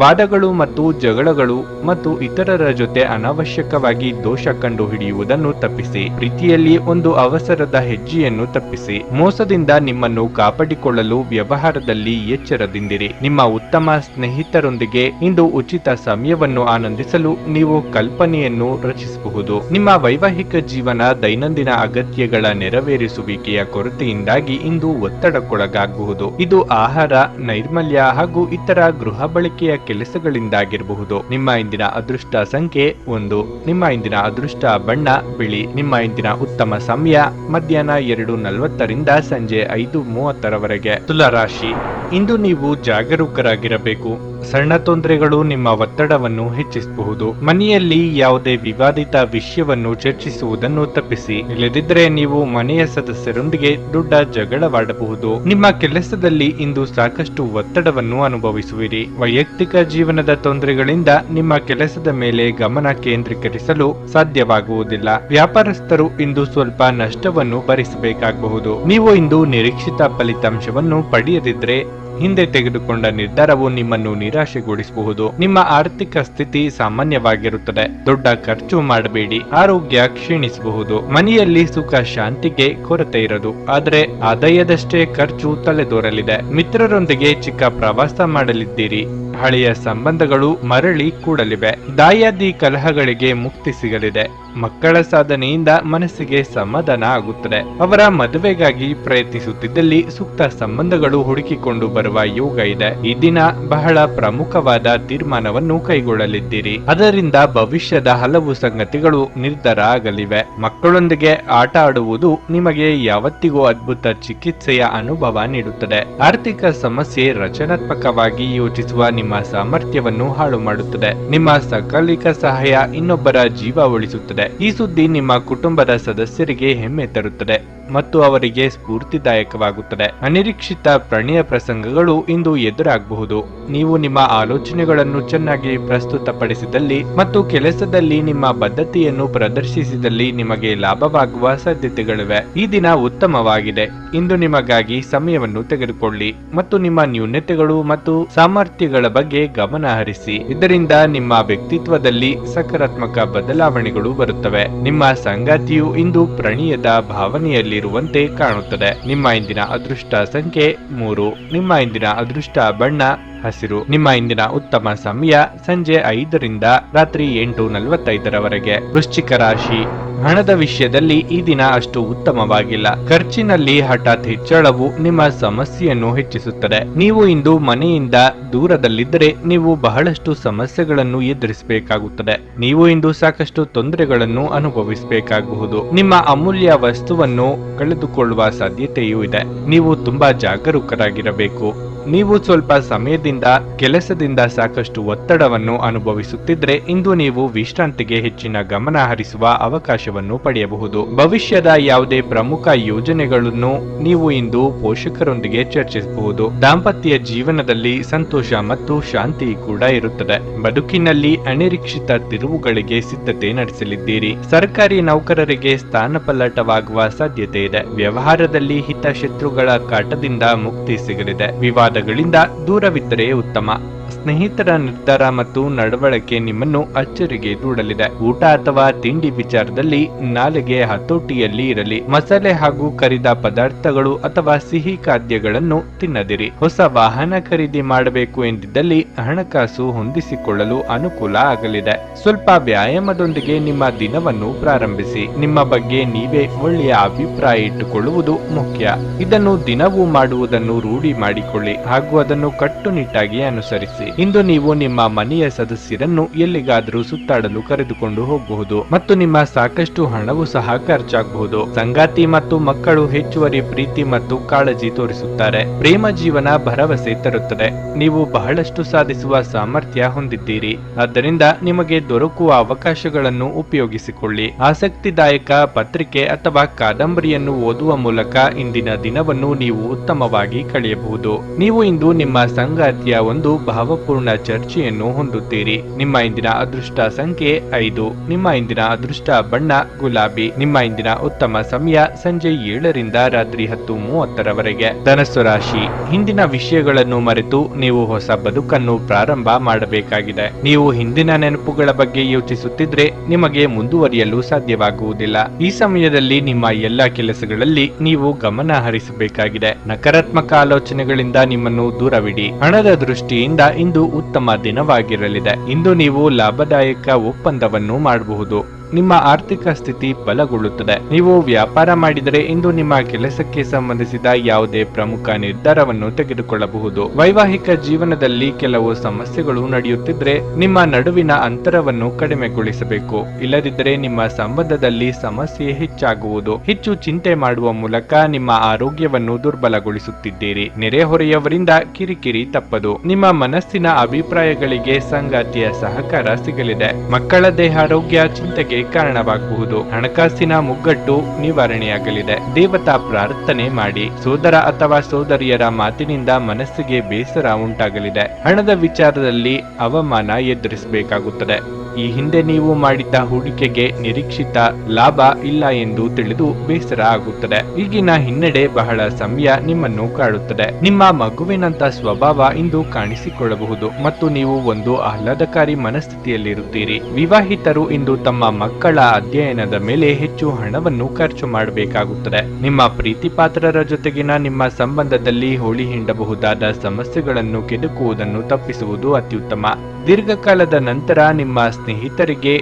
ವಾದಗಳು ಮತ್ತು ಜಗಳಗಳು ಮತ್ತು ಇತರರ ಜೊತೆ ಅನಾವಶ್ಯಕವಾಗಿ ದೋಷ ಕಂಡು ಹಿಡಿಯುವುದನ್ನು ತಪ್ಪಿಸಿ. ಪ್ರೀತಿಯಲ್ಲಿ ಒಂದು ಅವಸರದ ಹೆಜ್ಜೆಯನ್ನು ತಪ್ಪಿಸಿ. ಮೋಸದಿಂದ ನಿಮ್ಮನ್ನು ಕಾಪಾಡಿಕೊಳ್ಳಲು ವ್ಯವಹಾರದಲ್ಲಿ ಎಚ್ಚರದಿಂದಿರಿ. ನಿಮ್ಮ ಉತ್ತಮ ಸ್ನೇಹಿತರೊಂದಿಗೆ ಇಂದು ಉಚಿತ ಸಮಯವನ್ನು ಆನಂದಿಸಲು ನೀವು ಕಲ್ಪನೆಯನ್ನು ರಚಿಸಬಹುದು. ನಿಮ್ಮ ವೈವಾಹಿಕ ಜೀವನ ದೈನಂದಿನ ಅಗತ್ಯಗಳ ನೆರವೇರಿಸುವಿಕೆಯ ಕೊರತೆಯಿಂದಾಗಿ ಇಂದು ಒತ್ತಡಕ್ಕೊಳಗಾಗಬಹುದು. ಇದು ಆಹಾರ, ನೈರ್ಮಲ್ಯ ಹಾಗೂ ಇತರ ಗೃಹ ಬಳಕೆಯ ಕೆಲಸಗಳಿಂದಾಗಿರಬಹುದು. ನಿಮ್ಮ ಇಂದಿನ ಅದೃಷ್ಟ ಸಂಖ್ಯೆ 1. ನಿಮ್ಮ ಇಂದಿನ ಅದೃಷ್ಟ ಬಣ್ಣ ಬಿಳಿ. ನಿಮ್ಮ ಇಂದಿನ ಉತ್ತಮ ಸಮಯ ಮಧ್ಯಾಹ್ನ 2:40 ರಿಂದ ಸಂಜೆ 5:30 ತುಲಾ ರಾಶಿ. ಇಂದು ನೀವು ಜಾಗರೂಕರಾಗಿರಬೇಕು. ಸಣ್ಣ ತೊಂದರೆಗಳು ನಿಮ್ಮ ಒತ್ತಡವನ್ನು ಹೆಚ್ಚಿಸಬಹುದು. ಮನೆಯಲ್ಲಿ ಯಾವುದೇ ವಿವಾದಿತ ವಿಷಯವನ್ನು ಚರ್ಚಿಸುವುದನ್ನು ತಪ್ಪಿಸಿ. ಇಲ್ಲದಿದ್ದರೆ ನೀವು ಮನೆಯ ಸದಸ್ಯರೊಂದಿಗೆ ದೊಡ್ಡ ಜಗಳವಾಡಬಹುದು. ನಿಮ್ಮ ಕೆಲಸದಲ್ಲಿ ಇಂದು ಸಾಕಷ್ಟು ಒತ್ತಡವನ್ನು ಅನುಭವಿಸುವಿರಿ. ವೈಯಕ್ತಿಕ ಜೀವನದ ತೊಂದರೆಗಳಿಂದ ನಿಮ್ಮ ಕೆಲಸದ ಮೇಲೆ ಗಮನ ಕೇಂದ್ರೀಕರಿಸಲು ಸಾಧ್ಯವಾಗುವುದಿಲ್ಲ. ವ್ಯಾಪಾರಸ್ಥರು ಇಂದು ಸ್ವಲ್ಪ ನಷ್ಟವನ್ನು ಭರಿಸಬೇಕಾಗಬಹುದು. ನೀವು ಇಂದು ನಿರೀಕ್ಷಿತ ಫಲಿತಾಂಶವನ್ನು ಪಡೆಯದಿದ್ದರೆ ಹಿಂದೆ ತೆಗೆದುಕೊಂಡ ನಿರ್ಧಾರವು ನಿಮ್ಮನ್ನು ನಿರಾಶೆಗೊಳಿಸಬಹುದು. ನಿಮ್ಮ ಆರ್ಥಿಕ ಸ್ಥಿತಿ ಸಾಮಾನ್ಯವಾಗಿರುತ್ತದೆ. ದೊಡ್ಡ ಖರ್ಚು ಮಾಡಬೇಡಿ, ಆರೋಗ್ಯ ಕ್ಷೀಣಿಸಬಹುದು. ಮನೆಯಲ್ಲಿ ಸುಖ ಶಾಂತಿಗೆ ಕೊರತೆ ಇರದು, ಆದರೆ ಆದಾಯದಷ್ಟೇ ಖರ್ಚು ತಲೆದೋರಲಿದೆ. ಮಿತ್ರರೊಂದಿಗೆ ಚಿಕ್ಕ ಪ್ರವಾಸ ಮಾಡಲಿದ್ದೀರಿ. ಹಳೆಯ ಸಂಬಂಧಗಳು ಮರಳಿ ಕೂಡಲಿವೆ. ದಾಯಾದಿ ಕಲಹಗಳಿಗೆ ಮುಕ್ತಿ ಸಿಗಲಿದೆ. ಮಕ್ಕಳ ಸಾಧನೆಯಿಂದ ಮನಸ್ಸಿಗೆ ಸಮಾಧಾನ ಆಗುತ್ತದೆ. ಅವರ ಮದುವೆಗಾಗಿ ಪ್ರಯತ್ನಿಸುತ್ತಿದ್ದಲ್ಲಿ ಸೂಕ್ತ ಸಂಬಂಧಗಳು ಹುಡುಕಿಕೊಂಡು ಬರುವ ಯೋಗ ಇದೆ. ಈ ದಿನ ಬಹಳ ಪ್ರಮುಖವಾದ ತೀರ್ಮಾನವನ್ನು ಕೈಗೊಳ್ಳಲಿದ್ದೀರಿ. ಅದರಿಂದ ಭವಿಷ್ಯದ ಹಲವು ಸಂಗತಿಗಳು ನಿರ್ಧಾರ ಆಗಲಿವೆ. ಮಕ್ಕಳೊಂದಿಗೆ ಆಟ ಆಡುವುದು ನಿಮಗೆ ಯಾವತ್ತಿಗೂ ಅದ್ಭುತ ಚಿಕಿತ್ಸೆಯ ಅನುಭವ ನೀಡುತ್ತದೆ. ಆರ್ಥಿಕ ಸಮಸ್ಯೆ ರಚನಾತ್ಮಕವಾಗಿ ಯೋಚಿಸುವ ನಿಮ್ಮ ಸಾಮರ್ಥ್ಯವನ್ನು ಹಾಳು ಮಾಡುತ್ತದೆ. ನಿಮ್ಮ ಸಕಾಲಿಕ ಸಹಾಯ ಇನ್ನೊಬ್ಬರ ಜೀವ ಉಳಿಸುತ್ತದೆ. ಈ ಸುದ್ದಿ ನಿಮ್ಮ ಕುಟುಂಬದ ಸದಸ್ಯರಿಗೆ ಹೆಮ್ಮೆ ತರುತ್ತದೆ ಮತ್ತು ಅವರಿಗೆ ಸ್ಫೂರ್ತಿದಾಯಕವಾಗುತ್ತದೆ. ಅನಿರೀಕ್ಷಿತ ಪ್ರಣಯ ಪ್ರಸಂಗಗಳು ಇಂದು ಎದುರಾಗಬಹುದು. ನೀವು ನಿಮ್ಮ ಆಲೋಚನೆಗಳನ್ನು ಚೆನ್ನಾಗಿ ಪ್ರಸ್ತುತಪಡಿಸಿದಲ್ಲಿ ಮತ್ತು ಕೆಲಸದಲ್ಲಿ ನಿಮ್ಮ ಬದ್ಧತೆಯನ್ನು ಪ್ರದರ್ಶಿಸಿದಲ್ಲಿ ನಿಮಗೆ ಲಾಭವಾಗುವ ಸಾಧ್ಯತೆಗಳಿವೆ. ಈ ದಿನ ಉತ್ತಮವಾಗಿದೆ. ಇಂದು ನಿಮಗಾಗಿ ಸಮಯವನ್ನು ತೆಗೆದುಕೊಳ್ಳಿ ಮತ್ತು ನಿಮ್ಮ ನ್ಯೂನತೆಗಳು ಮತ್ತು ಸಾಮರ್ಥ್ಯಗಳ ಬಗ್ಗೆ ಗಮನ ಹರಿಸಿ. ಇದರಿಂದ ನಿಮ್ಮ ವ್ಯಕ್ತಿತ್ವದಲ್ಲಿ ಸಕಾರಾತ್ಮಕ ಬದಲಾವಣೆಗಳು ಬರುತ್ತವೆ. ನಿಮ್ಮ ಸಂಗಾತಿಯು ಇಂದು ಪ್ರಣಯದ ಭಾವನೆಯಲ್ಲಿರುವಂತೆ ಕಾಣುತ್ತದೆ. ನಿಮ್ಮ ಇಂದಿನ ಅದೃಷ್ಟ ಸಂಖ್ಯೆ 3. ನಿಮ್ಮ ಇಂದಿನ ಅದೃಷ್ಟ ಬಣ್ಣ ಹಸಿರು. ನಿಮ್ಮ ಇಂದಿನ ಉತ್ತಮ ಸಮಯ ಸಂಜೆ 5 ರಿಂದ ರಾತ್ರಿ 8:45 ವೃಶ್ಚಿಕ ರಾಶಿ. ಹಣದ ವಿಷಯದಲ್ಲಿ ಈ ದಿನ ಅಷ್ಟು ಉತ್ತಮವಾಗಿಲ್ಲ. ಖರ್ಚಿನಲ್ಲಿ ಹಠಾತ್ ಹೆಚ್ಚಳವು ನಿಮ್ಮ ಸಮಸ್ಯೆಯನ್ನು ಹೆಚ್ಚಿಸುತ್ತದೆ. ನೀವು ಇಂದು ಮನೆಯಿಂದ ದೂರದಲ್ಲಿದ್ದರೆ ನೀವು ಬಹಳಷ್ಟು ಸಮಸ್ಯೆಗಳನ್ನು ಎದುರಿಸಬೇಕಾಗುತ್ತದೆ. ನೀವು ಇಂದು ಸಾಕಷ್ಟು ತೊಂದರೆಗಳನ್ನು ಅನುಭವಿಸಬೇಕಾಗಬಹುದು. ನಿಮ್ಮ ಅಮೂಲ್ಯ ವಸ್ತುವನ್ನು ಕಳೆದುಕೊಳ್ಳುವ ಸಾಧ್ಯತೆಯೂ ಇದೆ. ನೀವು ತುಂಬಾ ಜಾಗರೂಕರಾಗಿರಬೇಕು. ನೀವು ಸ್ವಲ್ಪ ಸಮಯದಿಂದ ಕೆಲಸದಿಂದ ಸಾಕಷ್ಟು ಒತ್ತಡವನ್ನು ಅನುಭವಿಸುತ್ತಿದ್ರೆ ಇಂದು ನೀವು ವಿಶ್ರಾಂತಿಗೆ ಹೆಚ್ಚಿನ ಗಮನ ಹರಿಸುವ ಅವಕಾಶವನ್ನು ಪಡೆಯಬಹುದು. ಭವಿಷ್ಯದ ಯಾವುದೇ ಪ್ರಮುಖ ಯೋಜನೆಗಳನ್ನು ನೀವು ಇಂದು ಪೋಷಕರೊಂದಿಗೆ ಚರ್ಚಿಸಬಹುದು. ದಾಂಪತ್ಯ ಜೀವನದಲ್ಲಿ ಸಂತೋಷ ಮತ್ತು ಶಾಂತಿ ಕೂಡ ಇರುತ್ತದೆ. ಬದುಕಿನಲ್ಲಿ ಅನಿರೀಕ್ಷಿತ ತಿರುವುಗಳಿಗೆ ಸಿದ್ಧತೆ ನಡೆಸಲಿದ್ದೀರಿ. ಸರ್ಕಾರಿ ನೌಕರರಿಗೆ ಸ್ಥಾನಪಲ್ಲಟವಾಗುವ ಸಾಧ್ಯತೆ ಇದೆ. ವ್ಯವಹಾರದಲ್ಲಿ ಹಿತಶತ್ರುಗಳ ಕಾಟದಿಂದ ಮುಕ್ತಿ ಸಿಗಲಿದೆ. ವಿವಾದಗಳಿಂದ ದೂರವಿದ್ದರೆ ಉತ್ತಮ. ಸ್ನೇಹಿತರ ನಿರ್ಧಾರ ಮತ್ತು ನಡವಳಿಕೆ ನಿಮ್ಮನ್ನು ಅಚ್ಚರಿಗೆ ದೂಡಲಿದೆ. ಊಟ ಅಥವಾ ತಿಂಡಿ ವಿಚಾರದಲ್ಲಿ ನಾಲೆಗೆ ಹತೋಟಿಯಲ್ಲಿ ಇರಲಿ. ಮಸಾಲೆ ಹಾಗೂ ಕರಿದ ಪದಾರ್ಥಗಳು ಅಥವಾ ಸಿಹಿ ಖಾದ್ಯಗಳನ್ನು ತಿನ್ನದಿರಿ. ಹೊಸ ವಾಹನ ಖರೀದಿ ಮಾಡಬೇಕು ಎಂದಿದ್ದಲ್ಲಿ ಹಣಕಾಸು ಹೊಂದಿಸಿಕೊಳ್ಳಲು ಅನುಕೂಲ ಆಗಲಿದೆ. ಸ್ವಲ್ಪ ವ್ಯಾಯಾಮದೊಂದಿಗೆ ನಿಮ್ಮ ದಿನವನ್ನು ಪ್ರಾರಂಭಿಸಿ. ನಿಮ್ಮ ಬಗ್ಗೆ ನೀವೇ ಒಳ್ಳೆಯ ಅಭಿಪ್ರಾಯ ಇಟ್ಟುಕೊಳ್ಳುವುದು ಮುಖ್ಯ. ಇದನ್ನು ದಿನವೂ ಮಾಡುವುದನ್ನು ರೂಢಿ ಮಾಡಿಕೊಳ್ಳಿ ಹಾಗೂ ಅದನ್ನು ಕಟ್ಟುನಿಟ್ಟಾಗಿ ಅನುಸರಿಸಿ. ಇಂದು ನೀವು ನಿಮ್ಮ ಮನೆಯ ಸದಸ್ಯರನ್ನು ಎಲ್ಲಿಗಾದರೂ ಸುತ್ತಾಡಲು ಕರೆದುಕೊಂಡು ಹೋಗಬಹುದು ಮತ್ತು ನಿಮ್ಮ ಸಾಕಷ್ಟು ಹಣವು ಸಹ ಖರ್ಚಾಗಬಹುದು. ಸಂಗಾತಿ ಮತ್ತು ಮಕ್ಕಳು ಹೆಚ್ಚುವರಿ ಪ್ರೀತಿ ಮತ್ತು ಕಾಳಜಿ ತೋರಿಸುತ್ತಾರೆ. ಪ್ರೇಮ ಜೀವನ ಭರವಸೆ ತರುತ್ತದೆ. ನೀವು ಬಹಳಷ್ಟು ಸಾಧಿಸುವ ಸಾಮರ್ಥ್ಯ ಹೊಂದಿದ್ದೀರಿ. ಆದ್ದರಿಂದ ನಿಮಗೆ ದೊರಕುವ ಅವಕಾಶಗಳನ್ನು ಉಪಯೋಗಿಸಿಕೊಳ್ಳಿ. ಆಸಕ್ತಿದಾಯಕ ಪತ್ರಿಕೆ ಅಥವಾ ಕಾದಂಬರಿಯನ್ನು ಓದುವ ಮೂಲಕ ಇಂದಿನ ದಿನವನ್ನು ನೀವು ಉತ್ತಮವಾಗಿ ಕಳೆಯಬಹುದು. ನೀವು ಇಂದು ನಿಮ್ಮ ಸಂಗಾತಿಯ ಒಂದು ಭಾವಪೂರ್ಣ ಚರ್ಚೆಯನ್ನು ಹೊಂದುತ್ತೀರಿ. ನಿಮ್ಮ ಇಂದಿನ ಅದೃಷ್ಟ ಸಂಖ್ಯೆ 5. ನಿಮ್ಮ ಇಂದಿನ ಅದೃಷ್ಟ ಬಣ್ಣ ಗುಲಾಬಿ. ನಿಮ್ಮ ಇಂದಿನ ಉತ್ತಮ ಸಮಯ ಸಂಜೆ 7 ರಿಂದ ರಾತ್ರಿ 10:30 ಧನಸ್ಸು ರಾಶಿ. ಹಿಂದಿನ ವಿಷಯಗಳನ್ನು ಮರೆತು ನೀವು ಹೊಸ ಬದುಕನ್ನು ಪ್ರಾರಂಭ ಮಾಡಬೇಕಾಗಿದೆ. ನೀವು ಹಿಂದಿನ ನೆನಪುಗಳ ಬಗ್ಗೆ ಯೋಚಿಸುತ್ತಿದ್ರೆ ನಿಮಗೆ ಮುಂದುವರಿಯಲು ಸಾಧ್ಯವಾಗುವುದಿಲ್ಲ. ಈ ಸಮಯದಲ್ಲಿ ನಿಮ್ಮ ಎಲ್ಲಾ ಕೆಲಸಗಳಲ್ಲಿ ನೀವು ಗಮನ ಹರಿಸಬೇಕಾಗಿದೆ. ನಕಾರಾತ್ಮಕ ಆಲೋಚನೆಗಳಿಂದ ನಿಮ್ಮನ್ನು ದೂರವಿಡಿ. ಹಣದ ದೃಷ್ಟಿಯಿಂದ ಇಂದು ಉತ್ತಮ ದಿನವಾಗಿರಲಿದೆ. ಇಂದು ನೀವು ಲಾಭದಾಯಕ ಒಪ್ಪಂದವನ್ನು ಮಾಡಬಹುದು. ನಿಮ್ಮ ಆರ್ಥಿಕ ಸ್ಥಿತಿ ಬಲಗೊಳ್ಳುತ್ತದೆ. ನೀವು ವ್ಯಾಪಾರ ಮಾಡಿದರೆ ಇಂದು ನಿಮ್ಮ ಕೆಲಸಕ್ಕೆ ಸಂಬಂಧಿಸಿದ ಯಾವುದೇ ಪ್ರಮುಖ ನಿರ್ಧಾರವನ್ನು ತೆಗೆದುಕೊಳ್ಳಬಹುದು. ವೈವಾಹಿಕ ಜೀವನದಲ್ಲಿ ಕೆಲವು ಸಮಸ್ಯೆಗಳು ನಡೆಯುತ್ತಿದ್ರೆ ನಿಮ್ಮ ನಡುವಿನ ಅಂತರವನ್ನು ಕಡಿಮೆಗೊಳಿಸಬೇಕು. ಇಲ್ಲದಿದ್ದರೆ ನಿಮ್ಮ ಸಂಬಂಧದಲ್ಲಿ ಸಮಸ್ಯೆ ಹೆಚ್ಚಾಗುವುದು. ಹೆಚ್ಚು ಚಿಂತೆ ಮಾಡುವ ಮೂಲಕ ನಿಮ್ಮ ಆರೋಗ್ಯವನ್ನು ದುರ್ಬಲಗೊಳಿಸುತ್ತಿದ್ದೀರಿ. ನೆರೆಹೊರೆಯವರಿಂದ ಕಿರಿಕಿರಿ ತಪ್ಪದು. ನಿಮ್ಮ ಮನಸ್ಸಿನ ಅಭಿಪ್ರಾಯಗಳಿಗೆ ಸಂಗಾತಿಯ ಸಹಕಾರ ಸಿಗಲಿದೆ. ಮಕ್ಕಳ ದೇಹಾರೋಗ್ಯ ಚಿಂತೆಗೆ ಕಾರಣವಾಗಬಹುದು. ಹಣಕಾಸಿನ ಮುಗ್ಗಟ್ಟು ನಿವಾರಣೆಯಾಗಲಿದೆ. ದೇವತಾ ಪ್ರಾರ್ಥನೆ ಮಾಡಿ. ಸೋದರ ಅಥವಾ ಸೋದರಿಯರ ಮಾತಿನಿಂದ ಮನಸ್ಸಿಗೆ ಬೇಸರ ಉಂಟಾಗಲಿದೆ. ಹಣದ ವಿಚಾರದಲ್ಲಿ ಅವಮಾನ ಎದುರಿಸಬೇಕಾಗುತ್ತದೆ. ಈ ಹಿಂದೆ ನೀವು ಮಾಡಿದ್ದ ಹೂಡಿಕೆಗೆ ನಿರೀಕ್ಷಿತ ಲಾಭ ಇಲ್ಲ ಎಂದು ತಿಳಿದು ಬೇಸರ ಆಗುತ್ತದೆ. ಈಗಿನ ಹಿನ್ನಡೆ ಬಹಳ ಸಮಯ ನಿಮ್ಮನ್ನು ಕಾಡುತ್ತದೆ. ನಿಮ್ಮ ಮಗುವಿನಂತ ಸ್ವಭಾವ ಇಂದು ಕಾಣಿಸಿಕೊಳ್ಳಬಹುದು ಮತ್ತು ನೀವು ಒಂದು ಆಹ್ಲಾದಕಾರಿ ಮನಸ್ಥಿತಿಯಲ್ಲಿರುತ್ತೀರಿ. ವಿವಾಹಿತರು ಇಂದು ತಮ್ಮ ಮಕ್ಕಳ ಅಧ್ಯಯನದ ಮೇಲೆ ಹೆಚ್ಚು ಹಣವನ್ನು ಖರ್ಚು ಮಾಡಬೇಕಾಗುತ್ತದೆ. ನಿಮ್ಮ ಪ್ರೀತಿ ಪಾತ್ರರ ಜೊತೆಗಿನ ನಿಮ್ಮ ಸಂಬಂಧದಲ್ಲಿ ಹೋಳಿ ಹಿಂಡಬಹುದಾದ ಸಮಸ್ಯೆಗಳನ್ನು ಕೆದಕುವುದನ್ನು ತಪ್ಪಿಸುವುದು ಅತ್ಯುತ್ತಮ. ದೀರ್ಘಕಾಲದ ನಂತರ ನಿಮ್ಮ ಸ್ನೇಹಿತರಿಗೆ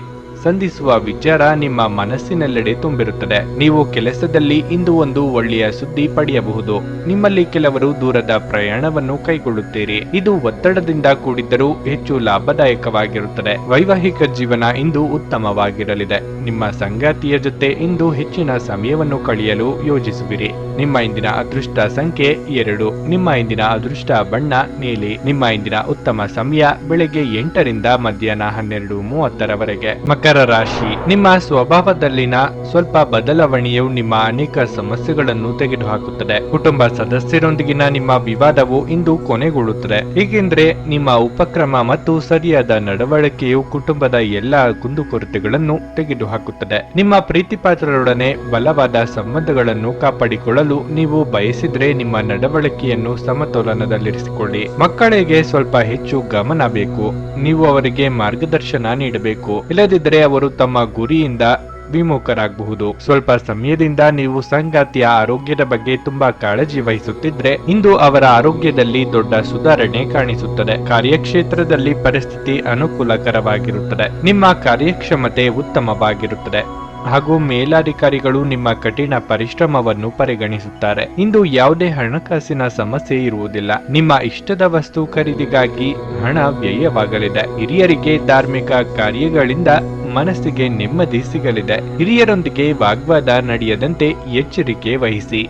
ಸಂಧಿಸುವ ವಿಚಾರ ನಿಮ್ಮ ಮನಸ್ಸಿನೆಲ್ಲೆಡೆ ತುಂಬಿರುತ್ತದೆ. ನೀವು ಕೆಲಸದಲ್ಲಿ ಇಂದು ಒಂದು ಒಳ್ಳೆಯ ಸುದ್ದಿ ಪಡೆಯಬಹುದು. ನಿಮ್ಮಲ್ಲಿ ಕೆಲವರು ದೂರದ ಪ್ರಯಾಣವನ್ನು ಕೈಗೊಳ್ಳುತ್ತೀರಿ. ಇದು ಒತ್ತಡದಿಂದ ಕೂಡಿದ್ದರೂ ಹೆಚ್ಚು ಲಾಭದಾಯಕವಾಗಿರುತ್ತದೆ. ವೈವಾಹಿಕ ಜೀವನ ಇಂದು ಉತ್ತಮವಾಗಿರಲಿದೆ. ನಿಮ್ಮ ಸಂಗಾತಿಯ ಜೊತೆ ಇಂದು ಹೆಚ್ಚಿನ ಸಮಯವನ್ನು ಕಳೆಯಲು ಯೋಜಿಸುವಿರಿ. ನಿಮ್ಮ ಇಂದಿನ ಅದೃಷ್ಟ ಸಂಖ್ಯೆ 2. ನಿಮ್ಮ ಇಂದಿನ ಅದೃಷ್ಟ ಬಣ್ಣ ನೀಲಿ. ನಿಮ್ಮ ಇಂದಿನ ಉತ್ತಮ ಸಮಯ ಬೆಳಗ್ಗೆ 8 ರಿಂದ ಮಧ್ಯಾಹ್ನ 12:30 ಮಕರ ಮಕರ ರಾಶಿ, ನಿಮ್ಮ ಸ್ವಭಾವದಲ್ಲಿನ ಸ್ವಲ್ಪ ಬದಲಾವಣೆಯು ನಿಮ್ಮ ಅನೇಕ ಸಮಸ್ಯೆಗಳನ್ನು ತೆಗೆದುಹಾಕುತ್ತದೆ. ಕುಟುಂಬ ಸದಸ್ಯರೊಂದಿಗಿನ ನಿಮ್ಮ ವಿವಾದವು ಇಂದು ಕೊನೆಗೊಳ್ಳುತ್ತದೆ, ಏಕೆಂದರೆ ನಿಮ್ಮ ಉಪಕ್ರಮ ಮತ್ತು ಸರಿಯಾದ ನಡವಳಿಕೆಯು ಕುಟುಂಬದ ಎಲ್ಲಾ ಕುಂದುಕೊರತೆಗಳನ್ನು ತೆಗೆದುಹಾಕುತ್ತದೆ. ನಿಮ್ಮ ಪ್ರೀತಿಪಾತ್ರರೊಡನೆ ಬಲವಾದ ಸಂಬಂಧಗಳನ್ನು ಕಾಪಾಡಿಕೊಳ್ಳಲು ನೀವು ಬಯಸಿದ್ರೆ ನಿಮ್ಮ ನಡವಳಿಕೆಯನ್ನು ಸಮತೋಲನದಲ್ಲಿರಿಸಿಕೊಳ್ಳಿ. ಮಕ್ಕಳಿಗೆ ಸ್ವಲ್ಪ ಹೆಚ್ಚು ಗಮನ ಬೇಕು. ನೀವು ಅವರಿಗೆ ಮಾರ್ಗದರ್ಶನ ನೀಡಬೇಕು, ಇಲ್ಲದಿದ್ದರೆ ಅವರು ತಮ್ಮ ಗುರಿಯಿಂದ ವಿಮುಖರಾಗಬಹುದು. ಸ್ವಲ್ಪ ಸಮಯದಿಂದ ನೀವು ಸಂಗಾತಿಯ ಆರೋಗ್ಯದ ಬಗ್ಗೆ ತುಂಬಾ ಕಾಳಜಿ ವಹಿಸುತ್ತಿದ್ರೆ ಇಂದು ಅವರ ಆರೋಗ್ಯದಲ್ಲಿ ದೊಡ್ಡ ಸುಧಾರಣೆ ಕಾಣಿಸುತ್ತದೆ. ಕಾರ್ಯಕ್ಷೇತ್ರದಲ್ಲಿ ಪರಿಸ್ಥಿತಿ ಅನುಕೂಲಕರವಾಗಿರುತ್ತದೆ. ನಿಮ್ಮ ಕಾರ್ಯಕ್ಷಮತೆ ಉತ್ತಮವಾಗಿರುತ್ತದೆ ಹಾಗೂ ಮೇಲಾಧಿಕಾರಿಗಳು ನಿಮ್ಮ ಕಠಿಣ ಪರಿಶ್ರಮವನ್ನು ಪರಿಗಣಿಸುತ್ತಾರೆ. ಇಂದು ಯಾವುದೇ ಹಣಕಾಸಿನ ಸಮಸ್ಯೆ ಇರುವುದಿಲ್ಲ. ನಿಮ್ಮ ಇಷ್ಟದ ವಸ್ತು ಖರೀದಿಗಾಗಿ ಹಣ ವ್ಯಯವಾಗಲಿದೆ. ಹಿರಿಯರಿಗೆ ಧಾರ್ಮಿಕ ಕಾರ್ಯಗಳಿಂದ ಮನಸ್ಸಿಗೆ ನೆಮ್ಮದಿ ಸಿಗಲಿದೆ. ಹಿರಿಯರೊಂದಿಗೆ ವಾಗ್ವಾದ ನಡೆಯದಂತೆ ಎಚ್ಚರಿಕೆ ವಹಿಸಿ.